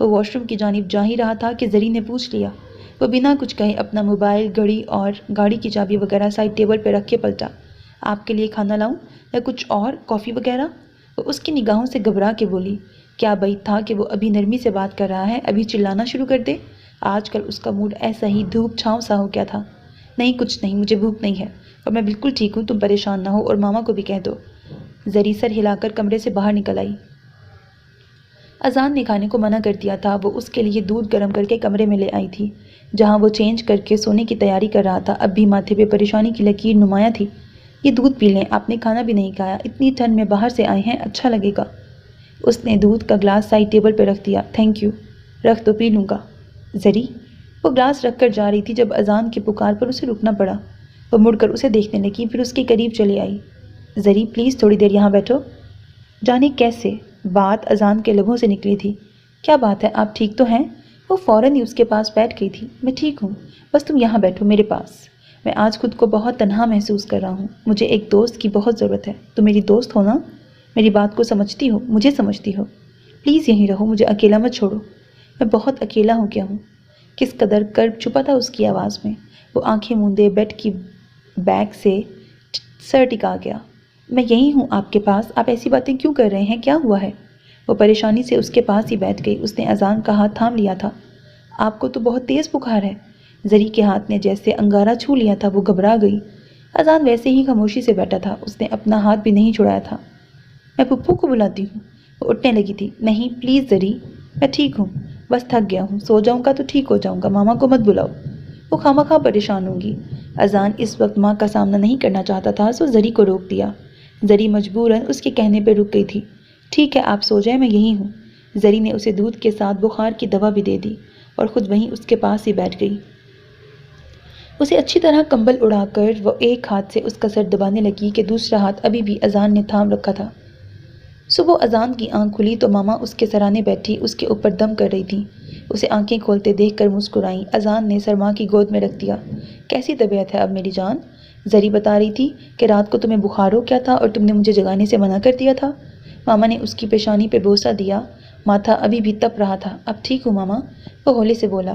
وہ واش روم کی جانب جا ہی رہا تھا کہ زری نے پوچھ لیا۔ وہ بنا کچھ کہے اپنا موبائل، گھڑی اور گاڑی کی چابی وغیرہ سائڈ ٹیبل پہ رکھ کے پلٹا۔ آپ کے لیے کھانا لاؤں یا کچھ اور، کافی وغیرہ؟ وہ اس کی نگاہوں سے گھبرا کے بولی۔ کیا بعید تھا کہ وہ ابھی نرمی سے بات کر رہا ہے، ابھی چلانا شروع کر دے؟ آج کل اس کا موڈ ایسا ہی دھوپ چھاؤں سا ہو گیا تھا۔ نہیں کچھ نہیں، مجھے بھوک نہیں ہے اور میں بالکل ٹھیک ہوں، تم پریشان نہ ہو اور ماما کو بھی کہہ دو۔ زری سر ہلا کر کمرے سے باہر نکل آئی۔ اذان نے کھانے کو منع کر دیا تھا۔ وہ اس کے لیے دودھ گرم کر کے کمرے میں لے آئی تھی جہاں وہ چینج کر کے سونے کی تیاری کر رہا تھا۔ اب بھی ماتھے پہ پریشانی کی لکیر نمایاں تھی۔ یہ دودھ پی لیں، آپ نے کھانا بھی نہیں کھایا، اتنی ٹھنڈ میں باہر سے آئے ہیں، اچھا لگے گا۔ اس نے دودھ کا گلاس سائڈ ٹیبل پہ رکھ دیا۔ تھینک یو، رکھ دو، پی لوں گا۔ زری، وہ گلاس رکھ کر جا رہی تھی جب اذان کی پکار پر اسے رکنا پڑا۔ وہ مڑ کر اسے دیکھنے لگی، پھر اس کے قریب چلی آئی۔ زری پلیز تھوڑی دیر یہاں بیٹھو۔ جانے کیسے بات اذان کے لبوں سے نکلی تھی۔ کیا بات ہے، آپ ٹھیک تو ہیں؟ وہ فوراً ہی اس کے پاس بیٹھ گئی تھی۔ میں ٹھیک ہوں، بس تم یہاں بیٹھو میرے پاس۔ میں آج خود کو بہت تنہا محسوس کر رہا ہوں، مجھے ایک دوست کی بہت ضرورت ہے۔ تم میری دوست ہو نا؟ میری بات کو سمجھتی ہو، مجھے سمجھتی ہو؟ پلیز یہیں رہو، مجھے اکیلا مت چھوڑو، میں بہت اکیلا ہو گیا ہوں۔ کس قدر کرب چھپا تھا اس کی آواز میں۔ وہ آنکھیں موندے بیڈ کی بیک سے سر ٹکا گیا۔ میں یہیں ہوں آپ کے پاس، آپ ایسی باتیں کیوں کر رہے ہیں، کیا ہوا ہے؟ وہ پریشانی سے اس کے پاس ہی بیٹھ گئی۔ اس نے اذان کا ہاتھ تھام لیا تھا۔ آپ کو تو بہت تیز بخار ہے۔ زری کے ہاتھ نے جیسے انگارہ چھو لیا تھا، وہ گھبرا گئی۔ اذان ویسے ہی خاموشی سے بیٹھا تھا، اس نے اپنا ہاتھ بھی نہیں چھڑایا تھا۔ میں پپو کو بلاتی ہوں، وہ اٹھنے لگی تھی۔ نہیں پلیز زری، میں ٹھیک ہوں، بس تھک گیا ہوں، سو جاؤں گا تو ٹھیک ہو جاؤں گا، ماما کو مت بلاؤ، وہ خواہ پریشان ہوں گی۔ اذان اس وقت ماں کا سامنا نہیں کرنا چاہتا تھا، سو زری کو روک دیا۔ زری مجبوراً اس کے کہنے پہ رک گئی تھی۔ ٹھیک ہے آپ سو جائیں، میں یہیں ہوں۔ زری نے اسے دودھ کے ساتھ بخار کی دوا بھی دے دی اور خود وہیں اس کے پاس ہی بیٹھ گئی۔ اسے اچھی طرح کمبل اڑا کر وہ ایک ہاتھ سے اس کا سر دبانے لگی کہ دوسرا ہاتھ ابھی بھی اذان نے تھام رکھا تھا۔ صبح اذان کی آنکھ کھلی تو ماما اس کے سرانے بیٹھی اس کے اوپر دم کر رہی تھی۔ اسے آنکھیں کھولتے دیکھ کر مسکرائیں۔ اذان نے سر ماں کی گود میں رکھ دیا۔ کیسی طبیعت ہے اب میری جان؟ زری بتا رہی تھی کہ رات کو تمہیں بخار ہو کیا تھا اور تم نے مجھے جگانے سے منع کر دیا تھا۔ ماما نے اس کی پیشانی پہ بوسہ دیا، ماتھا ابھی بھی تپ رہا تھا۔ اب ٹھیک ہوں ماما، وہ ہولے سے بولا۔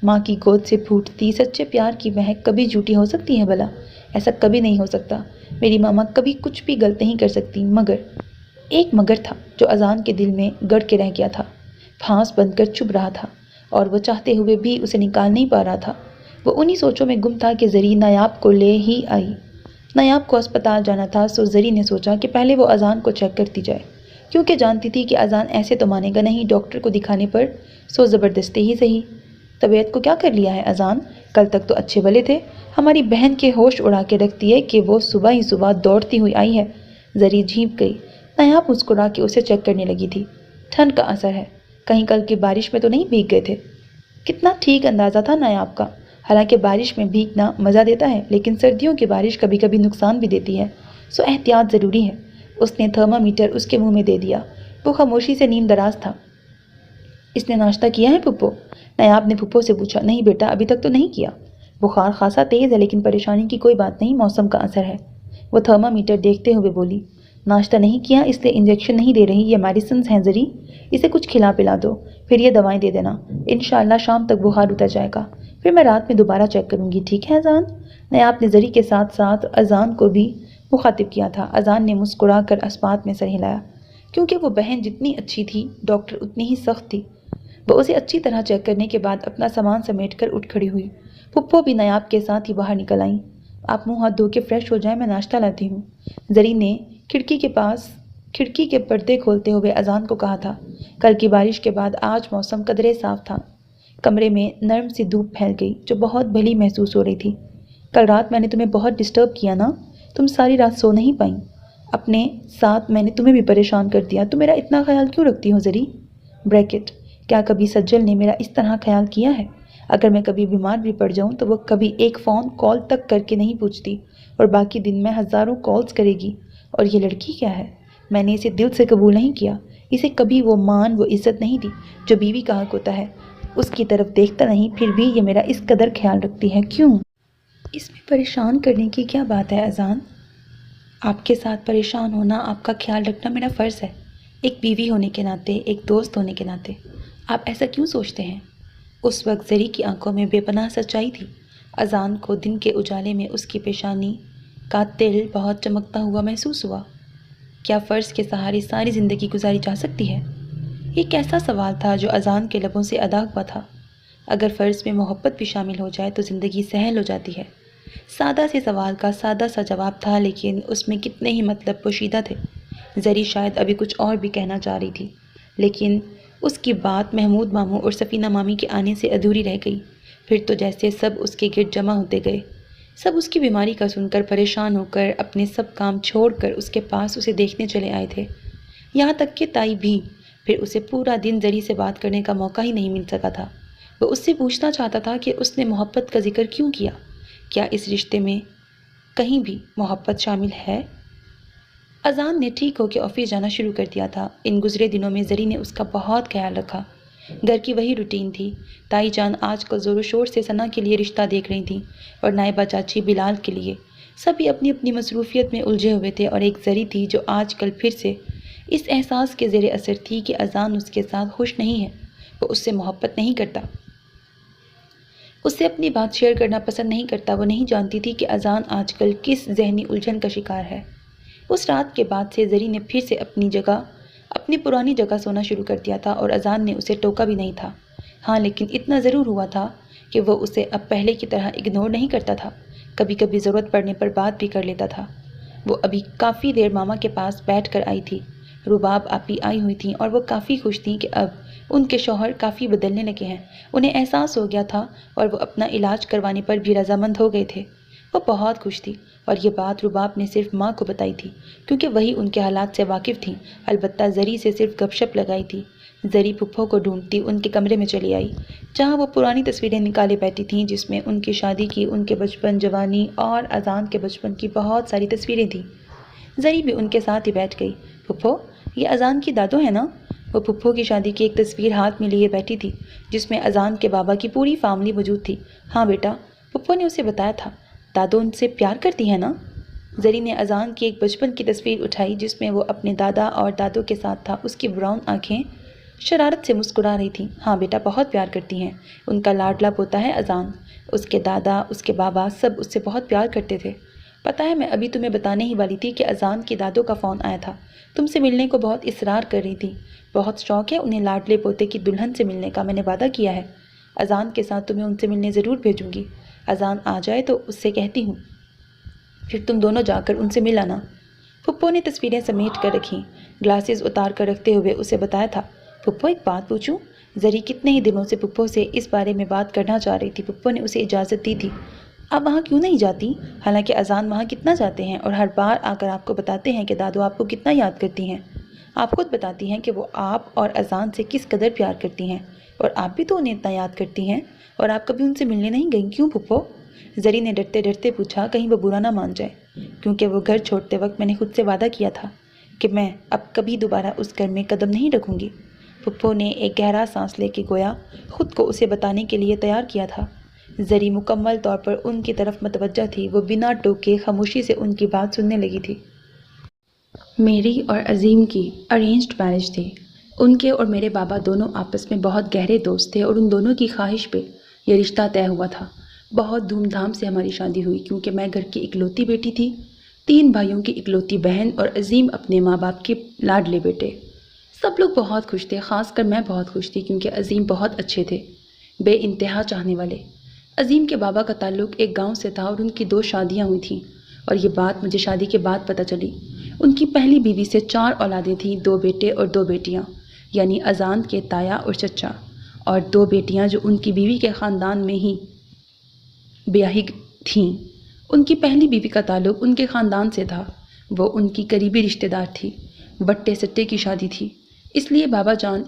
ماں کی گود سے پھوٹتی سچے پیار کی مہک کبھی جھوٹی ہو سکتی ہے بھلا؟ ایسا کبھی نہیں ہو سکتا۔ میری ماما کبھی کچھ بھی غلط نہیں کر سکتی، مگر ایک مگر تھا جو اذان کے دل میں گڑ کے رہ گیا تھا، پھانس بن کر چبھ رہا تھا اور وہ چاہتے ہوئے بھی اسے نکال نہیں پا رہا تھا۔ وہ انہی سوچوں میں گم تھا کہ زری نایاب کو لے ہی آئی۔ نایاب کو اسپتال جانا تھا، سو زری نے سوچا کہ پہلے وہ اذان کو چیک کرتی جائے، کیونکہ جانتی تھی کہ اذان ایسے تو مانے گا نہیں ڈاکٹر کو دکھانے پر، سو زبردستی ہی صحیح۔ طبیعت کو کیا کر لیا ہے اذان؟ کل تک تو اچھے بھلے تھے، ہماری بہن کے ہوش اڑا کے رکھتی ہے کہ وہ صبح ہی صبح دوڑتی ہوئی آئی ہے۔ زری جھینپ گئی۔ نایاب مسکرا کے اسے چیک کرنے لگی تھی۔ ٹھنڈ کا اثر ہے، کہیں کل کی بارش میں تو نہیں بھیگ گئے تھے؟ کتنا ٹھیک اندازہ تھا نایاب کا۔ حالانکہ بارش میں بھیگنا مزہ دیتا ہے، لیکن سردیوں کی بارش کبھی کبھی نقصان بھی دیتی ہے، سو احتیاط ضروری ہے۔ اس نے تھرمامیٹر اس کے منہ میں دے دیا۔ وہ خاموشی سے نیم دراز تھا۔ اس نے ناشتہ کیا ہے پپو؟ نایاب نے پپو سے پوچھا۔ نہیں بیٹا، ابھی تک تو نہیں کیا۔ بخار خاصا تیز ہے، لیکن پریشانی کی کوئی بات نہیں، موسم کا اثر ہے، وہ تھرمامیٹر دیکھتے ہوئے بولی۔ ناشتہ نہیں کیا اس لیے انجیکشن نہیں دے رہی، یہ میڈیسنز ہیں زری، اسے کچھ کھلا پلا دو، پھر یہ دوائیں دے دینا، انشاءاللہ شام تک بخار اتر جائے گا، پھر میں رات میں دوبارہ چیک کروں گی، ٹھیک ہے اذان؟ نایاب نے زری کے ساتھ ساتھ اذان کو بھی مخاطب کیا تھا۔ اذان نے مسکرا کر اسبات میں سر ہلایا، کیونکہ وہ بہن جتنی اچھی تھی ڈاکٹر اتنی ہی سخت تھی۔ وہ اسے اچھی طرح چیک کرنے کے بعد اپنا سامان سمیٹ کر اٹھ کھڑی ہوئی۔ پپو بھی نایاب کے ساتھ ہی باہر نکل آئیں۔ آپ منہ ہاتھ دھو کے فریش ہو جائیں، میں ناشتہ لاتی ہوں۔ زری نے کھڑکی کے پاس کھڑکی کے پردے کھولتے ہوئے اذان کو کہا تھا۔ کل کی بارش کے بعد آج موسم قدرے صاف تھا۔ کمرے میں نرم سی دھوپ پھیل گئی جو بہت بھلی محسوس ہو رہی تھی۔ کل رات میں نے تمہیں بہت ڈسٹرب کیا نا؟ تم ساری رات سو نہیں پائیں۔ اپنے ساتھ میں نے تمہیں بھی پریشان کر دیا۔ تم میرا اتنا خیال کیوں رکھتی ہو زری؟ بریکٹ، کیا کبھی سجل نے میرا اس طرح خیال کیا ہے؟ اگر میں کبھی بیمار بھی پڑ جاؤں تو وہ کبھی ایک فون کال تک کر کے نہیں پوچھتی، اور باقی دن میں ہزاروں کالز کرے گی۔ اور یہ لڑکی کیا ہے؟ میں نے اسے دل سے قبول نہیں کیا۔ اسے کبھی وہ مان وہ عزت نہیں دی جو بیوی کا حق ہوتا ہے۔ اس کی طرف دیکھتا نہیں، پھر بھی یہ میرا اس قدر خیال رکھتی ہے، کیوں؟ اس میں پریشان کرنے کی کیا بات ہے اذان؟ آپ کے ساتھ پریشان ہونا، آپ کا خیال رکھنا میرا فرض ہے، ایک بیوی ہونے کے ناطے، ایک دوست ہونے کے ناطے۔ آپ ایسا کیوں سوچتے ہیں؟ اس وقت زری کی آنکھوں میں بے پناہ سچائی تھی۔ اذان کو دن کے اجالے میں اس کی پیشانی کا تل بہت چمکتا ہوا محسوس ہوا۔ کیا فرض کے سہارے ساری زندگی گزاری جا سکتی ہے؟ یہ کیسا سوال تھا جو اذان کے لبوں سے ادا ہوا تھا؟ اگر فرض میں محبت بھی شامل ہو جائے تو زندگی سہل ہو جاتی ہے۔ سادہ سے سوال کا سادہ سا جواب تھا، لیکن اس میں کتنے ہی مطلب پوشیدہ تھے۔ زری شاید ابھی کچھ اور بھی کہنا چاہ رہی تھی، لیکن اس کی بات محمود ماموں اور سفینہ مامی کے آنے سے ادھوری رہ گئی۔ پھر تو جیسے سب اس کے گرد جمع ہوتے گئے، سب اس کی بیماری کا سن کر پریشان ہو کر اپنے سب کام چھوڑ کر اس کے پاس اسے دیکھنے چلے آئے تھے، یہاں تک کہ تائی بھی۔ پھر اسے پورا دن زری سے بات کرنے کا موقع ہی نہیں مل سکا تھا۔ وہ اس سے پوچھنا چاہتا تھا کہ اس نے محبت کا ذکر کیوں کیا؟ کیا اس رشتے میں کہیں بھی محبت شامل ہے؟ اذان نے ٹھیک ہو کے آفس جانا شروع کر دیا تھا۔ ان گزرے دنوں میں زری نے اس کا بہت خیال رکھا۔ گھر کی وہی روٹین تھی۔ تائی جان آج کل زور و شور سے ثنا کے لیے رشتہ دیکھ رہی تھیں، اور نائبہ چاچی بلال کے لیے۔ سبھی اپنی اپنی مصروفیت میں الجھے ہوئے تھے، اور ایک زری تھی جو آج کل پھر سے اس احساس کے زیر اثر تھی کہ اذان اس کے ساتھ خوش نہیں ہے، وہ اس سے محبت نہیں کرتا، اس سے اپنی بات شیئر کرنا پسند نہیں کرتا۔ وہ نہیں جانتی تھی کہ اذان آج کل کس ذہنی الجھن کا شکار ہے۔ اس رات کے بعد سے زری نے پھر سے اپنی پرانی جگہ سونا شروع کر دیا تھا، اور اذان نے اسے ٹوکا بھی نہیں تھا۔ ہاں، لیکن اتنا ضرور ہوا تھا کہ وہ اسے اب پہلے کی طرح اگنور نہیں کرتا تھا۔ کبھی کبھی ضرورت پڑنے پر بات بھی کر لیتا تھا۔ وہ ابھی کافی دیر ماما کے پاس بیٹھ کر آئی تھی۔ رباب آپی آئی ہوئی تھیں، اور وہ کافی خوش تھیں کہ اب ان کے شوہر کافی بدلنے لگے ہیں۔ انہیں احساس ہو گیا تھا، اور وہ اپنا علاج کروانے پر بھی رضامند ہو گئے تھے۔ وہ بہت خوش تھی، اور یہ بات رباب نے صرف ماں کو بتائی تھی، کیونکہ وہی ان کے حالات سے واقف تھیں۔ البتہ زری سے صرف گپ شپ لگائی تھی۔ زری پھپھو کو ڈھونڈتی ان کے کمرے میں چلی آئی، جہاں وہ پرانی تصویریں نکالے بیٹھی تھیں، جس میں ان کی شادی کی، ان کے بچپن، جوانی اور اذان کے بچپن کی بہت ساری تصویریں تھیں۔ زری بھی ان کے ساتھ ہی بیٹھ گئی۔ پھپھو، یہ اذان کی دادو ہے نا؟ وہ پھپھو کی شادی کی ایک تصویر ہاتھ میں لیے بیٹھی تھی، جس میں اذان کے بابا کی پوری فیملی موجود تھی۔ ہاں بیٹا، پھپھو نے اسے بتایا تھا۔ دادو ان سے پیار کرتی ہے نا؟ زری نے اذان کی ایک بچپن کی تصویر اٹھائی، جس میں وہ اپنے دادا اور دادو کے ساتھ تھا۔ اس کی براؤن آنکھیں شرارت سے مسکرا رہی تھیں۔ ہاں بیٹا، بہت پیار کرتی ہیں، ان کا لاڈلا پوتا ہے اذان۔ اس کے دادا، اس کے بابا، سب اس سے بہت پیار کرتے تھے۔ پتہ ہے، میں ابھی تمہیں بتانے ہی والی تھی کہ اذان کی دادو کا فون آیا تھا، تم سے ملنے کو بہت اصرار کر رہی تھی۔ بہت شوق ہے انہیں لاڈلے پوتے کی دلہن سے ملنے کا، میں نے وعدہ کیا ہے۔ اذان کے ساتھ تمہیں ان سے ملنے ضرور بھیجوں گی۔ اذان آ جائے تو اس سے کہتی ہوں، پھر تم دونوں جا کر ان سے مل آنا۔ پھپھو نے تصویریں سمیٹ کر رکھیں، گلاسز اتار کر رکھتے ہوئے اسے بتایا تھا۔ پھپھو، ایک بات پوچھوں؟ زری کتنے ہی دنوں سے پھپھو سے اس بارے میں بات کرنا چاہ رہی تھی۔ پھپھو نے اسے اجازت دی تھی۔ آپ وہاں کیوں نہیں جاتی؟ حالانکہ اذان وہاں کتنا جاتے ہیں، اور ہر بار آ کر آپ کو بتاتے ہیں کہ دادو آپ کو کتنا یاد کرتی ہیں۔ آپ خود بتاتی ہیں کہ وہ آپ اور اذان سے کس قدر پیار کرتی ہیں، اور آپ بھی تو انہیں اتنا یاد کرتی ہیں، اور آپ کبھی ان سے ملنے نہیں گئیں، کیوں پھپھو؟ زری نے ڈرتے ڈرتے پوچھا، کہیں وہ برا نہ مان جائے، کیونکہ وہ گھر چھوڑتے وقت میں نے خود سے وعدہ کیا تھا کہ میں اب کبھی دوبارہ اس گھر میں قدم نہیں رکھوں گی۔ پھپھو نے ایک گہرا سانس لے کے گویا خود کو اسے بتانے کے لیے تیار کیا تھا۔ زری مکمل طور پر ان کی طرف متوجہ تھی۔ وہ بنا ٹوکے خاموشی سے ان کی بات سننے لگی تھی۔ میری اور عظیم کی ارینجڈ میرج تھی۔ ان کے اور میرے بابا دونوں آپس میں بہت گہرے دوست تھے، اور ان دونوں کی خواہش پہ یہ رشتہ طے ہوا تھا۔ بہت دھوم دھام سے ہماری شادی ہوئی، کیونکہ میں گھر کی اکلوتی بیٹی تھی، 3 بھائیوں کی اکلوتی بہن، اور عظیم اپنے ماں باپ کے لاڈلے بیٹے۔ سب لوگ بہت خوش تھے، خاص کر میں بہت خوش تھی، کیونکہ عظیم بہت اچھے تھے، بے انتہا چاہنے والے۔ عظیم کے بابا کا تعلق ایک گاؤں سے تھا، اور ان کی 2 شادیاں ہوئی تھیں، اور یہ بات مجھے شادی کے بعد پتہ چلی۔ ان کی پہلی بیوی سے 4 اولادیں تھیں، 2 بیٹے اور 2 بیٹیاں، یعنی اذان کے تایا اور چچا، اور 2 بیٹیاں جو ان کی بیوی کے خاندان میں ہی بیاہی تھیں۔ ان کی پہلی بیوی کا تعلق ان کے خاندان سے تھا، وہ ان کی قریبی رشتہ دار تھی، بٹے سٹے کی شادی تھی، اس لیے بابا جان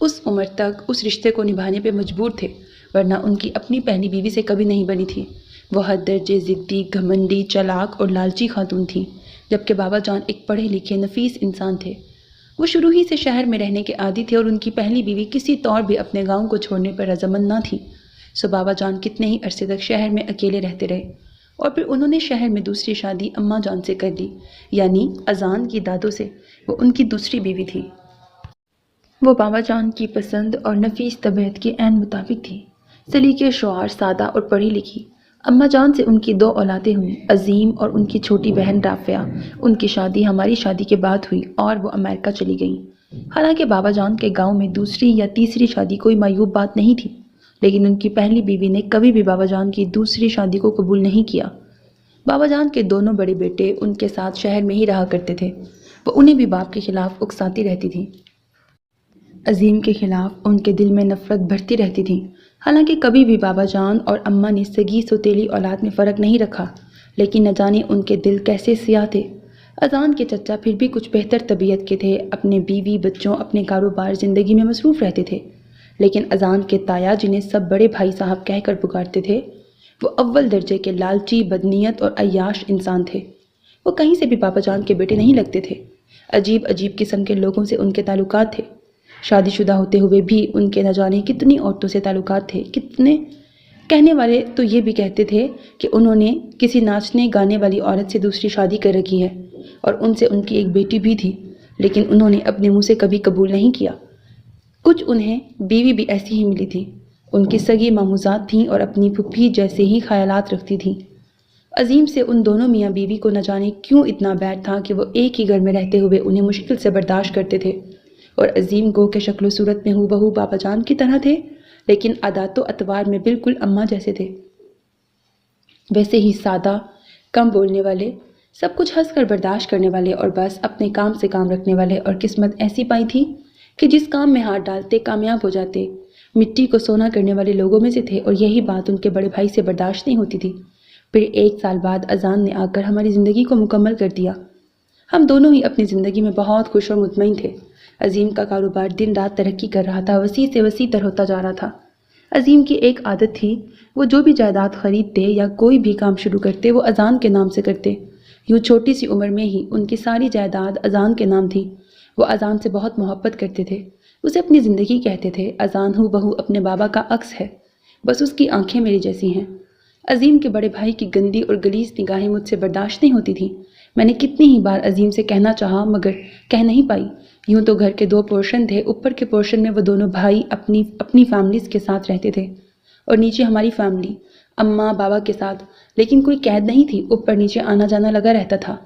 اس عمر تک اس رشتے کو نبھانے پہ مجبور تھے، ورنہ ان کی اپنی پہلی بیوی سے کبھی نہیں بنی تھی۔ وہ حد درجے ضدی، گھمنڈی، چالاک اور لالچی خاتون تھیں، جبکہ بابا جان ایک پڑھے لکھے نفیس انسان تھے۔ وہ شروع ہی سے شہر میں رہنے کے عادی تھے اور ان کی پہلی بیوی کسی طور بھی اپنے گاؤں کو چھوڑنے پر رضامند نہ تھی، سو بابا جان کتنے ہی عرصے تک شہر میں اکیلے رہتے رہے، اور پھر انہوں نے شہر میں دوسری شادی اماں جان سے کر لی، یعنی اذان کی دادوں سے۔ وہ ان کی دوسری بیوی تھی۔ وہ بابا جان کی پسند اور نفیس طبیعت کے عین مطابق تھی، سلیقے شعار، سادہ اور پڑھی لکھی۔ اماں جان سے ان کی 2 اولادیں ہوئیں، عظیم اور ان کی چھوٹی بہن رافعہ۔ ان کی شادی ہماری شادی کے بعد ہوئی اور وہ امریکہ چلی گئیں۔ حالانکہ بابا جان کے گاؤں میں دوسری یا تیسری شادی کوئی معیوب بات نہیں تھی، لیکن ان کی پہلی بیوی نے کبھی بھی بابا جان کی دوسری شادی کو قبول نہیں کیا۔ بابا جان کے دونوں بڑے بیٹے ان کے ساتھ شہر میں ہی رہا کرتے تھے، وہ انہیں بھی باپ کے خلاف اکساتی رہتی تھی۔ عظیم کے خلاف ان کے دل میں نفرت بڑھتی رہتی تھی۔ حالانکہ کبھی بھی بابا جان اور اماں نے سگی سوتیلی اولاد میں فرق نہیں رکھا، لیکن نہ جانے ان کے دل کیسے سیاہ تھے۔ اذان کے چچا پھر بھی کچھ بہتر طبیعت کے تھے، اپنے بیوی بچوں، اپنے کاروبار، زندگی میں مصروف رہتے تھے، لیکن اذان کے تایا، جنہیں سب بڑے بھائی صاحب کہہ کر پکارتے تھے، وہ اول درجے کے لالچی، بدنیت اور عیاش انسان تھے۔ وہ کہیں سے بھی بابا جان کے بیٹے نہیں لگتے تھے۔ عجیب عجیب قسم کے لوگوں سے ان کے تعلقات تھے، شادی شدہ ہوتے ہوئے بھی ان کے نہ جانے کتنی عورتوں سے تعلقات تھے۔ کتنے کہنے والے تو یہ بھی کہتے تھے کہ انہوں نے کسی ناچنے گانے والی عورت سے دوسری شادی کر رکھی ہے، اور ان سے ان کی ایک بیٹی بھی تھی، لیکن انہوں نے اپنے منہ سے کبھی قبول نہیں کیا۔ کچھ انہیں بیوی بھی ایسی ہی ملی تھی، ان کی سگی ماموزات تھیں اور اپنی پھپھی جیسے ہی خیالات رکھتی تھیں۔ عظیم سے ان دونوں میاں بیوی کو نہ جانے کیوں اتنا بیر تھا کہ وہ ایک ہی گھر میں رہتے ہوئے انہیں مشکل سے برداشت کرتے تھے، اور عظیم گو کہ شکل و صورت میں ہو بہو بابا جان کی طرح تھے، لیکن عادات و اطوار میں بالکل اماں جیسے تھے۔ ویسے ہی سادہ، کم بولنے والے، سب کچھ ہنس کر برداشت کرنے والے، اور بس اپنے کام سے کام رکھنے والے، اور قسمت ایسی پائی تھی کہ جس کام میں ہاتھ ڈالتے کامیاب ہو جاتے۔ مٹی کو سونا کرنے والے لوگوں میں سے تھے، اور یہی بات ان کے بڑے بھائی سے برداشت نہیں ہوتی تھی۔ پھر 1 سال بعد اذان نے آ کر ہماری زندگی کو مکمل کر دیا۔ ہم دونوں ہی اپنی زندگی میں بہت خوش اور مطمئن تھے۔ عظیم کا کاروبار دن رات ترقی کر رہا تھا، وسیع سے وسیع تر ہوتا جا رہا تھا۔ عظیم کی ایک عادت تھی، وہ جو بھی جائیداد خریدتے یا کوئی بھی کام شروع کرتے وہ اذان کے نام سے کرتے۔ یوں چھوٹی سی عمر میں ہی ان کی ساری جائیداد اذان کے نام تھی۔ وہ اذان سے بہت محبت کرتے تھے، اسے اپنی زندگی کہتے تھے۔ اذان ہو بہو اپنے بابا کا عکس ہے، بس اس کی آنکھیں میری جیسی ہیں۔ عظیم کے بڑے بھائی کی گندی اور غلیظ نگاہیں مجھ سے برداشت نہیں ہوتی تھیں۔ میں نے کتنی ہی بار عظیم سے کہنا چاہا مگر کہہ نہیں پائی۔ یوں تو گھر کے 2 پورشن تھے، اوپر کے پورشن میں وہ دونوں بھائی اپنی فیملیز کے ساتھ رہتے تھے، اور نیچے ہماری فیملی اماں بابا کے ساتھ، لیکن کوئی قید نہیں تھی، اوپر نیچے آنا جانا لگا رہتا تھا۔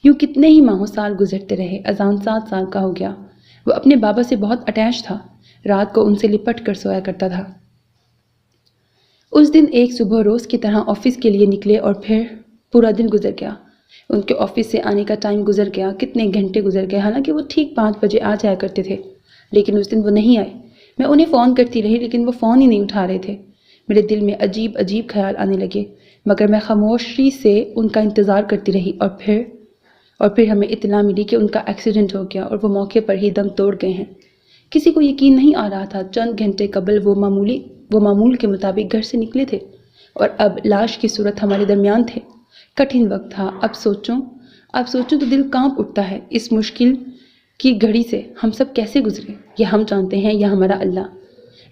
یوں کتنے ہی ماہوں سال گزرتے رہے۔ اذان 7 سال کا ہو گیا، وہ اپنے بابا سے بہت اٹیچ تھا، رات کو ان سے لپٹ کر سویا کرتا تھا۔ اس دن ایک صبح روز کی طرح آفس کے لیے نکلے اور پھر پورا دن گزر گیا۔ ان کے آفس سے آنے کا ٹائم گزر گیا، کتنے گھنٹے گزر گئے، حالانکہ وہ ٹھیک 5 بجے آ جایا کرتے تھے، لیکن اس دن وہ نہیں آئے۔ میں انہیں فون کرتی رہی لیکن وہ فون ہی نہیں اٹھا رہے تھے۔ میرے دل میں عجیب عجیب خیال آنے لگے، مگر میں خاموشی سے ان کا انتظار کرتی رہی، اور پھر ہمیں اطلاع ملی کہ ان کا ایکسیڈنٹ ہو گیا اور وہ موقع پر ہی دم توڑ گئے ہیں۔ کسی کو یقین نہیں آ رہا تھا، چند گھنٹے قبل وہ معمول کے مطابق گھر سے نکلے تھے، اور اب لاش کی صورت ہمارے درمیان تھے۔ کٹھن وقت تھا، اب سوچوں تو دل کانپ اٹھتا ہے۔ اس مشکل کی گھڑی سے ہم سب کیسے گزرے، یہ ہم جانتے ہیں یا ہمارا اللہ۔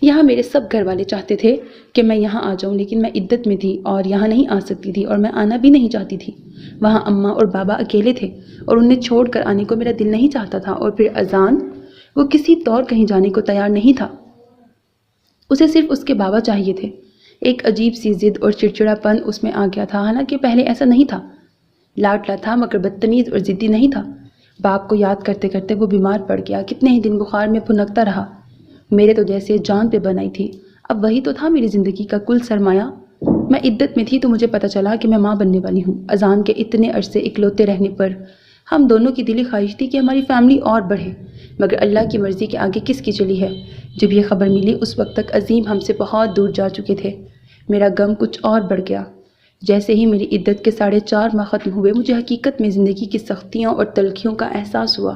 یہاں میرے سب گھر والے چاہتے تھے کہ میں یہاں آ جاؤں، لیکن میں عدت میں تھی اور یہاں نہیں آ سکتی تھی، اور میں آنا بھی نہیں چاہتی تھی۔ وہاں اماں اور بابا اکیلے تھے اور انہیں چھوڑ کر آنے کو میرا دل نہیں چاہتا تھا۔ اور پھر اذان، وہ کسی طور کہیں جانے کو تیار نہیں تھا، اسے صرف اس کے بابا چاہیے تھے۔ ایک عجیب سی ضد اور چڑچڑا پن اس میں آ گیا تھا، حالانکہ پہلے ایسا نہیں تھا۔ لاڈلا تھا مگر بدتمیز اور ضدی نہیں تھا۔ باپ کو یاد کرتے کرتے وہ بیمار پڑ گیا، کتنے ہی دن بخار میں پھنکتا رہا۔ میرے تو جیسے جان پہ بنائی تھی، اب وہی تو تھا میری زندگی کا کل سرمایہ۔ میں عدت میں تھی تو مجھے پتہ چلا کہ میں ماں بننے والی ہوں۔ اذان کے اتنے عرصے اکلوتے رہنے پر ہم دونوں کی دلی خواہش تھی کہ ہماری فیملی اور بڑھے، مگر اللہ کی مرضی کے آگے کس کی چلی ہے۔ جب یہ خبر ملی اس وقت تک عظیم ہم سے بہت دور جا چکے تھے۔ میرا غم کچھ اور بڑھ گیا۔ جیسے ہی میری عدت کے 4.5 ماہ ختم ہوئے، مجھے حقیقت میں زندگی کی سختیوں اور تلخیوں کا احساس ہوا۔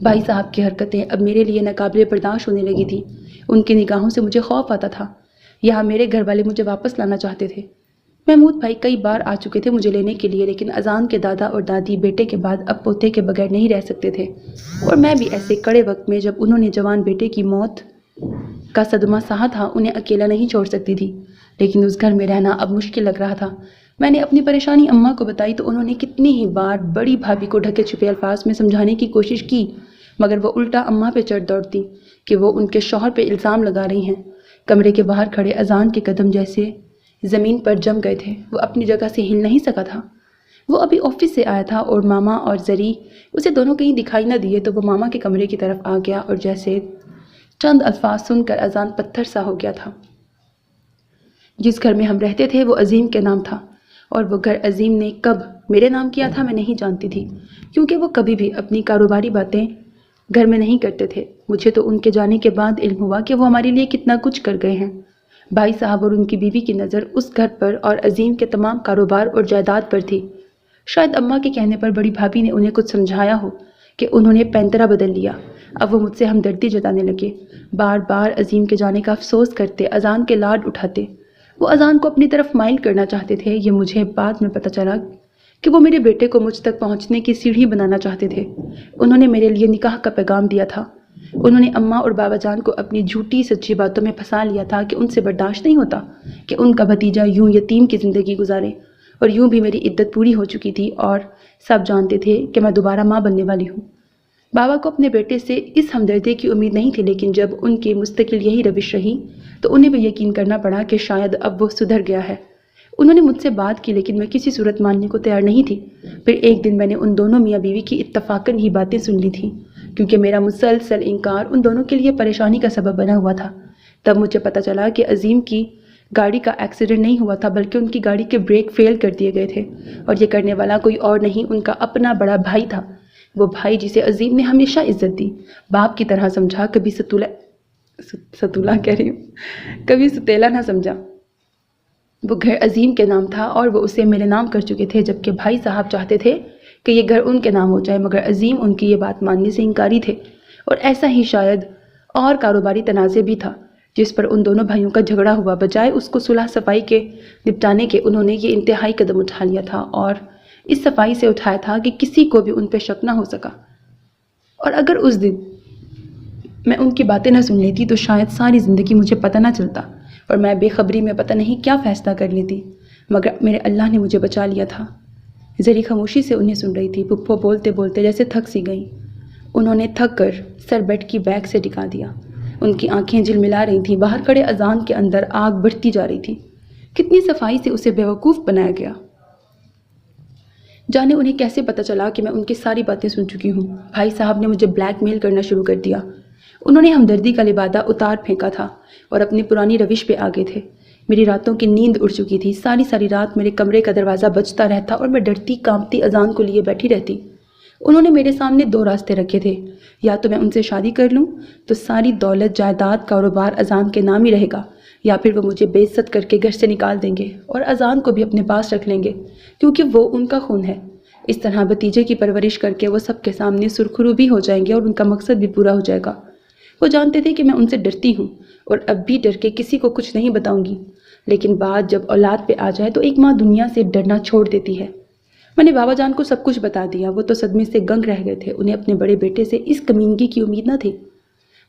بھائی صاحب کی حرکتیں اب میرے لیے ناقابل برداشت ہونے لگی تھیں۔ ان کی نگاہوں سے مجھے خوف آتا تھا۔ یہاں میرے گھر والے مجھے واپس لانا چاہتے تھے۔ محمود بھائی کئی بار آ چکے تھے مجھے لینے کے لیے، لیکن اذان کے دادا اور دادی بیٹے کے بعد اب پوتے کے بغیر نہیں رہ سکتے تھے، اور میں بھی ایسے کڑے وقت میں جب انہوں نے جوان بیٹے کی موت کا صدمہ سہا تھا انہیں اکیلا نہیں چھوڑ سکتی تھی۔ لیکن اس گھر میں رہنا اب مشکل لگ رہا تھا۔ میں نے اپنی پریشانی اماں کو بتائی تو انہوں نے کتنی ہی بار بڑی بھابھی کو ڈھکے چھپے الفاظ میں سمجھانے کی کوشش کی، مگر وہ الٹا اماں پہ چڑھ دوڑتی کہ وہ ان کے شوہر پہ الزام لگا رہی ہیں۔ کمرے کے باہر کھڑے اذان کے قدم جیسے زمین پر جم گئے تھے۔ وہ اپنی جگہ سے ہل نہیں سکا تھا۔ وہ ابھی آفس سے آیا تھا اور ماما اور زری اسے دونوں کہیں دکھائی نہ دیے تو وہ ماما کے کمرے کی طرف آ گیا اور جیسے چند الفاظ سن کر اذان پتھر سا ہو گیا تھا۔ جس گھر میں ہم رہتے تھے وہ عظیم کے نام تھا، اور وہ گھر عظیم نے کب میرے نام کیا تھا میں نہیں جانتی تھی، کیونکہ وہ کبھی بھی اپنی کاروباری باتیں گھر میں نہیں کرتے تھے۔ مجھے تو ان کے جانے کے بعد علم ہوا کہ وہ ہمارے لیے کتنا کچھ کر گئے ہیں۔ بھائی صاحب اور ان کی بیوی کی نظر اس گھر پر اور عظیم کے تمام کاروبار اور جائیداد پر تھی۔ شاید اماں کے کہنے پر بڑی بھابھی نے انہیں کچھ سمجھایا ہو کہ انہوں نے پینترا بدل لیا۔ اب وہ مجھ سے ہمدردی جتانے لگے، بار بار عظیم کے جانے کا افسوس کرتے، اذان کے لاڈ اٹھاتے۔ وہ اذان کو اپنی طرف مائل کرنا چاہتے تھے۔ یہ مجھے بعد میں پتہ چلا کہ وہ میرے بیٹے کو مجھ تک پہنچنے کی سیڑھی بنانا چاہتے تھے۔ انہوں نے میرے لیے نکاح کا پیغام دیا تھا۔ انہوں نے اماں اور بابا جان کو اپنی جھوٹی سچی باتوں میں پھنسا لیا تھا کہ ان سے برداشت نہیں ہوتا کہ ان کا بھتیجا یوں یتیم کی زندگی گزارے، اور یوں بھی میری عدت پوری ہو چکی تھی اور سب جانتے تھے کہ میں دوبارہ ماں بننے والی ہوں۔ بابا کو اپنے بیٹے سے اس ہمدردی کی امید نہیں تھی، لیکن جب ان کی مستقل یہی روش رہی تو انہیں بھی یقین کرنا پڑا کہ شاید اب وہ سدھر گیا ہے۔ انہوں نے مجھ سے بات کی لیکن میں کسی صورت ماننے کو تیار نہیں تھی۔ پھر ایک دن میں نے ان دونوں میاں بیوی کی اتفاقاً ہی باتیں سن لی تھیں، کیونکہ میرا مسلسل انکار ان دونوں کے لیے پریشانی کا سبب بنا ہوا تھا۔ تب مجھے پتہ چلا کہ عظیم کی گاڑی کا ایکسیڈنٹ نہیں ہوا تھا، بلکہ ان کی گاڑی کے بریک فیل کر دیے گئے تھے، اور یہ کرنے والا کوئی اور نہیں ان کا اپنا بڑا بھائی تھا۔ وہ بھائی جسے عظیم نے ہمیشہ عزت دی، باپ کی طرح سمجھا، کبھی کبھی ستیلا نہ سمجھا۔ وہ گھر عظیم کے نام تھا اور وہ اسے میرے نام کر چکے تھے، جبکہ بھائی صاحب چاہتے تھے کہ یہ گھر ان کے نام ہو جائے، مگر عظیم ان کی یہ بات ماننے سے انکاری تھے۔ اور ایسا ہی شاید اور کاروباری تنازع بھی تھا جس پر ان دونوں بھائیوں کا جھگڑا ہوا۔ بجائے اس کو صلح صفائی کے نپٹانے کے انہوں نے یہ انتہائی قدم اٹھا لیا تھا، اور اس صفائی سے اٹھایا تھا کہ کسی کو بھی ان پہ شک نہ ہو سکا۔ اور اگر اس دن میں ان کی باتیں نہ سن لیتی تو شاید ساری زندگی مجھے پتہ نہ چلتا اور میں بے خبری میں پتہ نہیں کیا فیصلہ کر لیتی، مگر میرے اللہ نے مجھے بچا لیا تھا۔ زری خاموشی سے انہیں سن رہی تھی۔ پپھو بولتے بولتے جیسے تھک سی گئیں۔ انہوں نے تھک کر سر بیڈ کی بیک سے ٹکا دیا۔ ان کی آنکھیں جلملا رہی تھیں۔ باہر کھڑے اذان کے اندر آگ بڑھتی جا رہی تھی۔ کتنی صفائی سے اسے بیوقوف بنایا گیا۔ جانے انہیں کیسے پتہ چلا کہ میں ان کی ساری باتیں سن چکی ہوں۔ بھائی صاحب نے مجھے بلیک میل کرنا شروع کر دیا۔ انہوں نے ہمدردی کا لبادہ اتار پھینکا تھا اور اپنی پرانی روش پہ آگے تھے۔ میری راتوں کی نیند اڑ چکی تھی۔ ساری رات میرے کمرے کا دروازہ بجتا رہتا اور میں ڈرتی کانپتی اذان کو لیے بیٹھی رہتی۔ انہوں نے میرے سامنے 2 راستے رکھے تھے، یا تو میں ان سے شادی کر لوں تو ساری دولت جائیداد کاروبار اذان کے نام ہی رہے گا، یا پھر وہ مجھے بے عزت کر کے گھر سے نکال دیں گے اور اذان کو بھی اپنے پاس رکھ لیں گے کیونکہ وہ ان کا خون ہے۔ اس طرح بھتیجے کی پرورش کر کے وہ سب کے سامنے سرخرو بھی ہو جائیں گے اور ان کا مقصد بھی پورا ہو جائے گا۔ وہ جانتے تھے کہ میں ان سے ڈرتی ہوں اور اب بھی ڈر کے کسی کو کچھ نہیں بتاؤں گی، لیکن بات جب اولاد پہ آ جائے تو ایک ماں دنیا سے ڈرنا چھوڑ دیتی ہے۔ میں نے بابا جان کو سب کچھ بتا دیا۔ وہ تو صدمے سے گنگ رہ گئے تھے۔ انہیں اپنے بڑے بیٹے سے اس کمینگی کی امید نہ تھی۔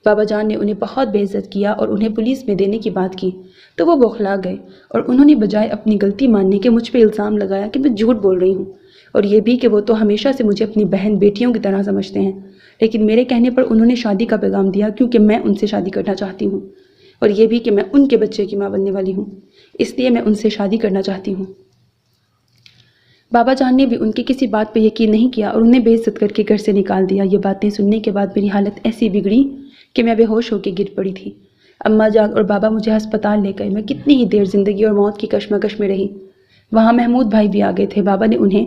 بابا جان نے انہیں بہت بے عزت کیا اور انہیں پولیس میں دینے کی بات کی تو وہ بوکھلا گئے، اور انہوں نے بجائے اپنی غلطی ماننے کے مجھ پہ الزام لگایا کہ میں جھوٹ بول رہی ہوں، اور یہ بھی کہ وہ تو ہمیشہ سے مجھے اپنی بہن بیٹیوں کی طرح سمجھتے ہیں، لیکن میرے کہنے پر انہوں نے شادی کا پیغام دیا کیونکہ میں ان سے شادی کرنا چاہتی ہوں، اور یہ بھی کہ میں ان کے بچے کی ماں بننے والی ہوں، اس لیے میں ان سے شادی کرنا چاہتی ہوں۔ بابا جان نے بھی ان کی کسی بات پہ یقین نہیں کیا اور انہیں بے عزت کر کے گھر سے نکال دیا۔ یہ باتیں سننے کے بعد میری حالت ایسی بگڑی کہ میں بے ہوش ہو کے گر پڑی تھی۔ اماں جان اور بابا مجھے ہسپتال لے گئے۔ میں کتنی ہی دیر زندگی اور موت کی کشمکش میں رہی۔ وہاں محمود بھائی بھی آ گئے تھے۔ بابا نے انہیں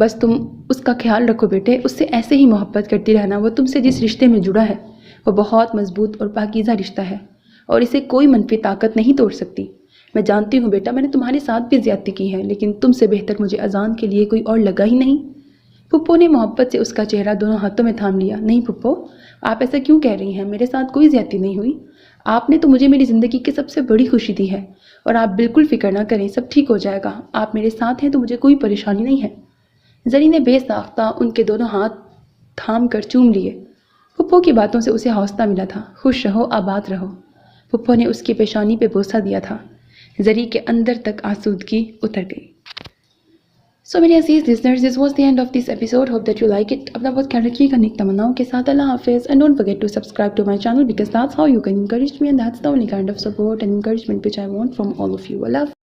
بس تم اس کا خیال رکھو بیٹے، اس سے ایسے ہی محبت کرتی رہنا۔ وہ تم سے جس رشتے میں جڑا ہے وہ بہت مضبوط اور پاکیزہ رشتہ ہے اور اسے کوئی منفی طاقت نہیں توڑ سکتی۔ میں جانتی ہوں بیٹا، میں نے تمہارے ساتھ بھی زیادتی کی ہے، لیکن تم سے بہتر مجھے اذان کے لیے کوئی اور لگا ہی نہیں۔ پھپھو نے محبت سے اس کا چہرہ دونوں ہاتھوں میں تھام لیا۔ نہیں پھپھو، آپ ایسا کیوں کہہ رہی ہیں؟ میرے ساتھ کوئی زیادتی نہیں ہوئی۔ آپ نے تو مجھے میری زندگی کی سب سے بڑی خوشی دی ہے، اور آپ بالکل فکر نہ کریں، سب ٹھیک ہو جائے گا۔ آپ میرے ساتھ ہیں تو مجھے کوئی پریشانی نہیں ہے۔ زری نے بے ساختہ ان کے دونوں ہاتھ تھام کر چوم لیے۔ پھپھو کی باتوں سے اسے حوصلہ ملا تھا۔ خوش رہو، آباد رہو۔ پھپھو نے اس کی پیشانی پہ بوسہ دیا تھا۔ زری کے اندر تک آسودگی اتر گئی۔ سو میرے عزیز listeners, this was the end of this episode. Hope that you like it. اپنا بہت خیال رکھیے گا نیک تمناؤں کے ساتھ۔ اللہ حافظ. And don't forget to subscribe to my channel because that's how you can encourage me and that's the only kind of support and encouragement which I want from all of you. Allah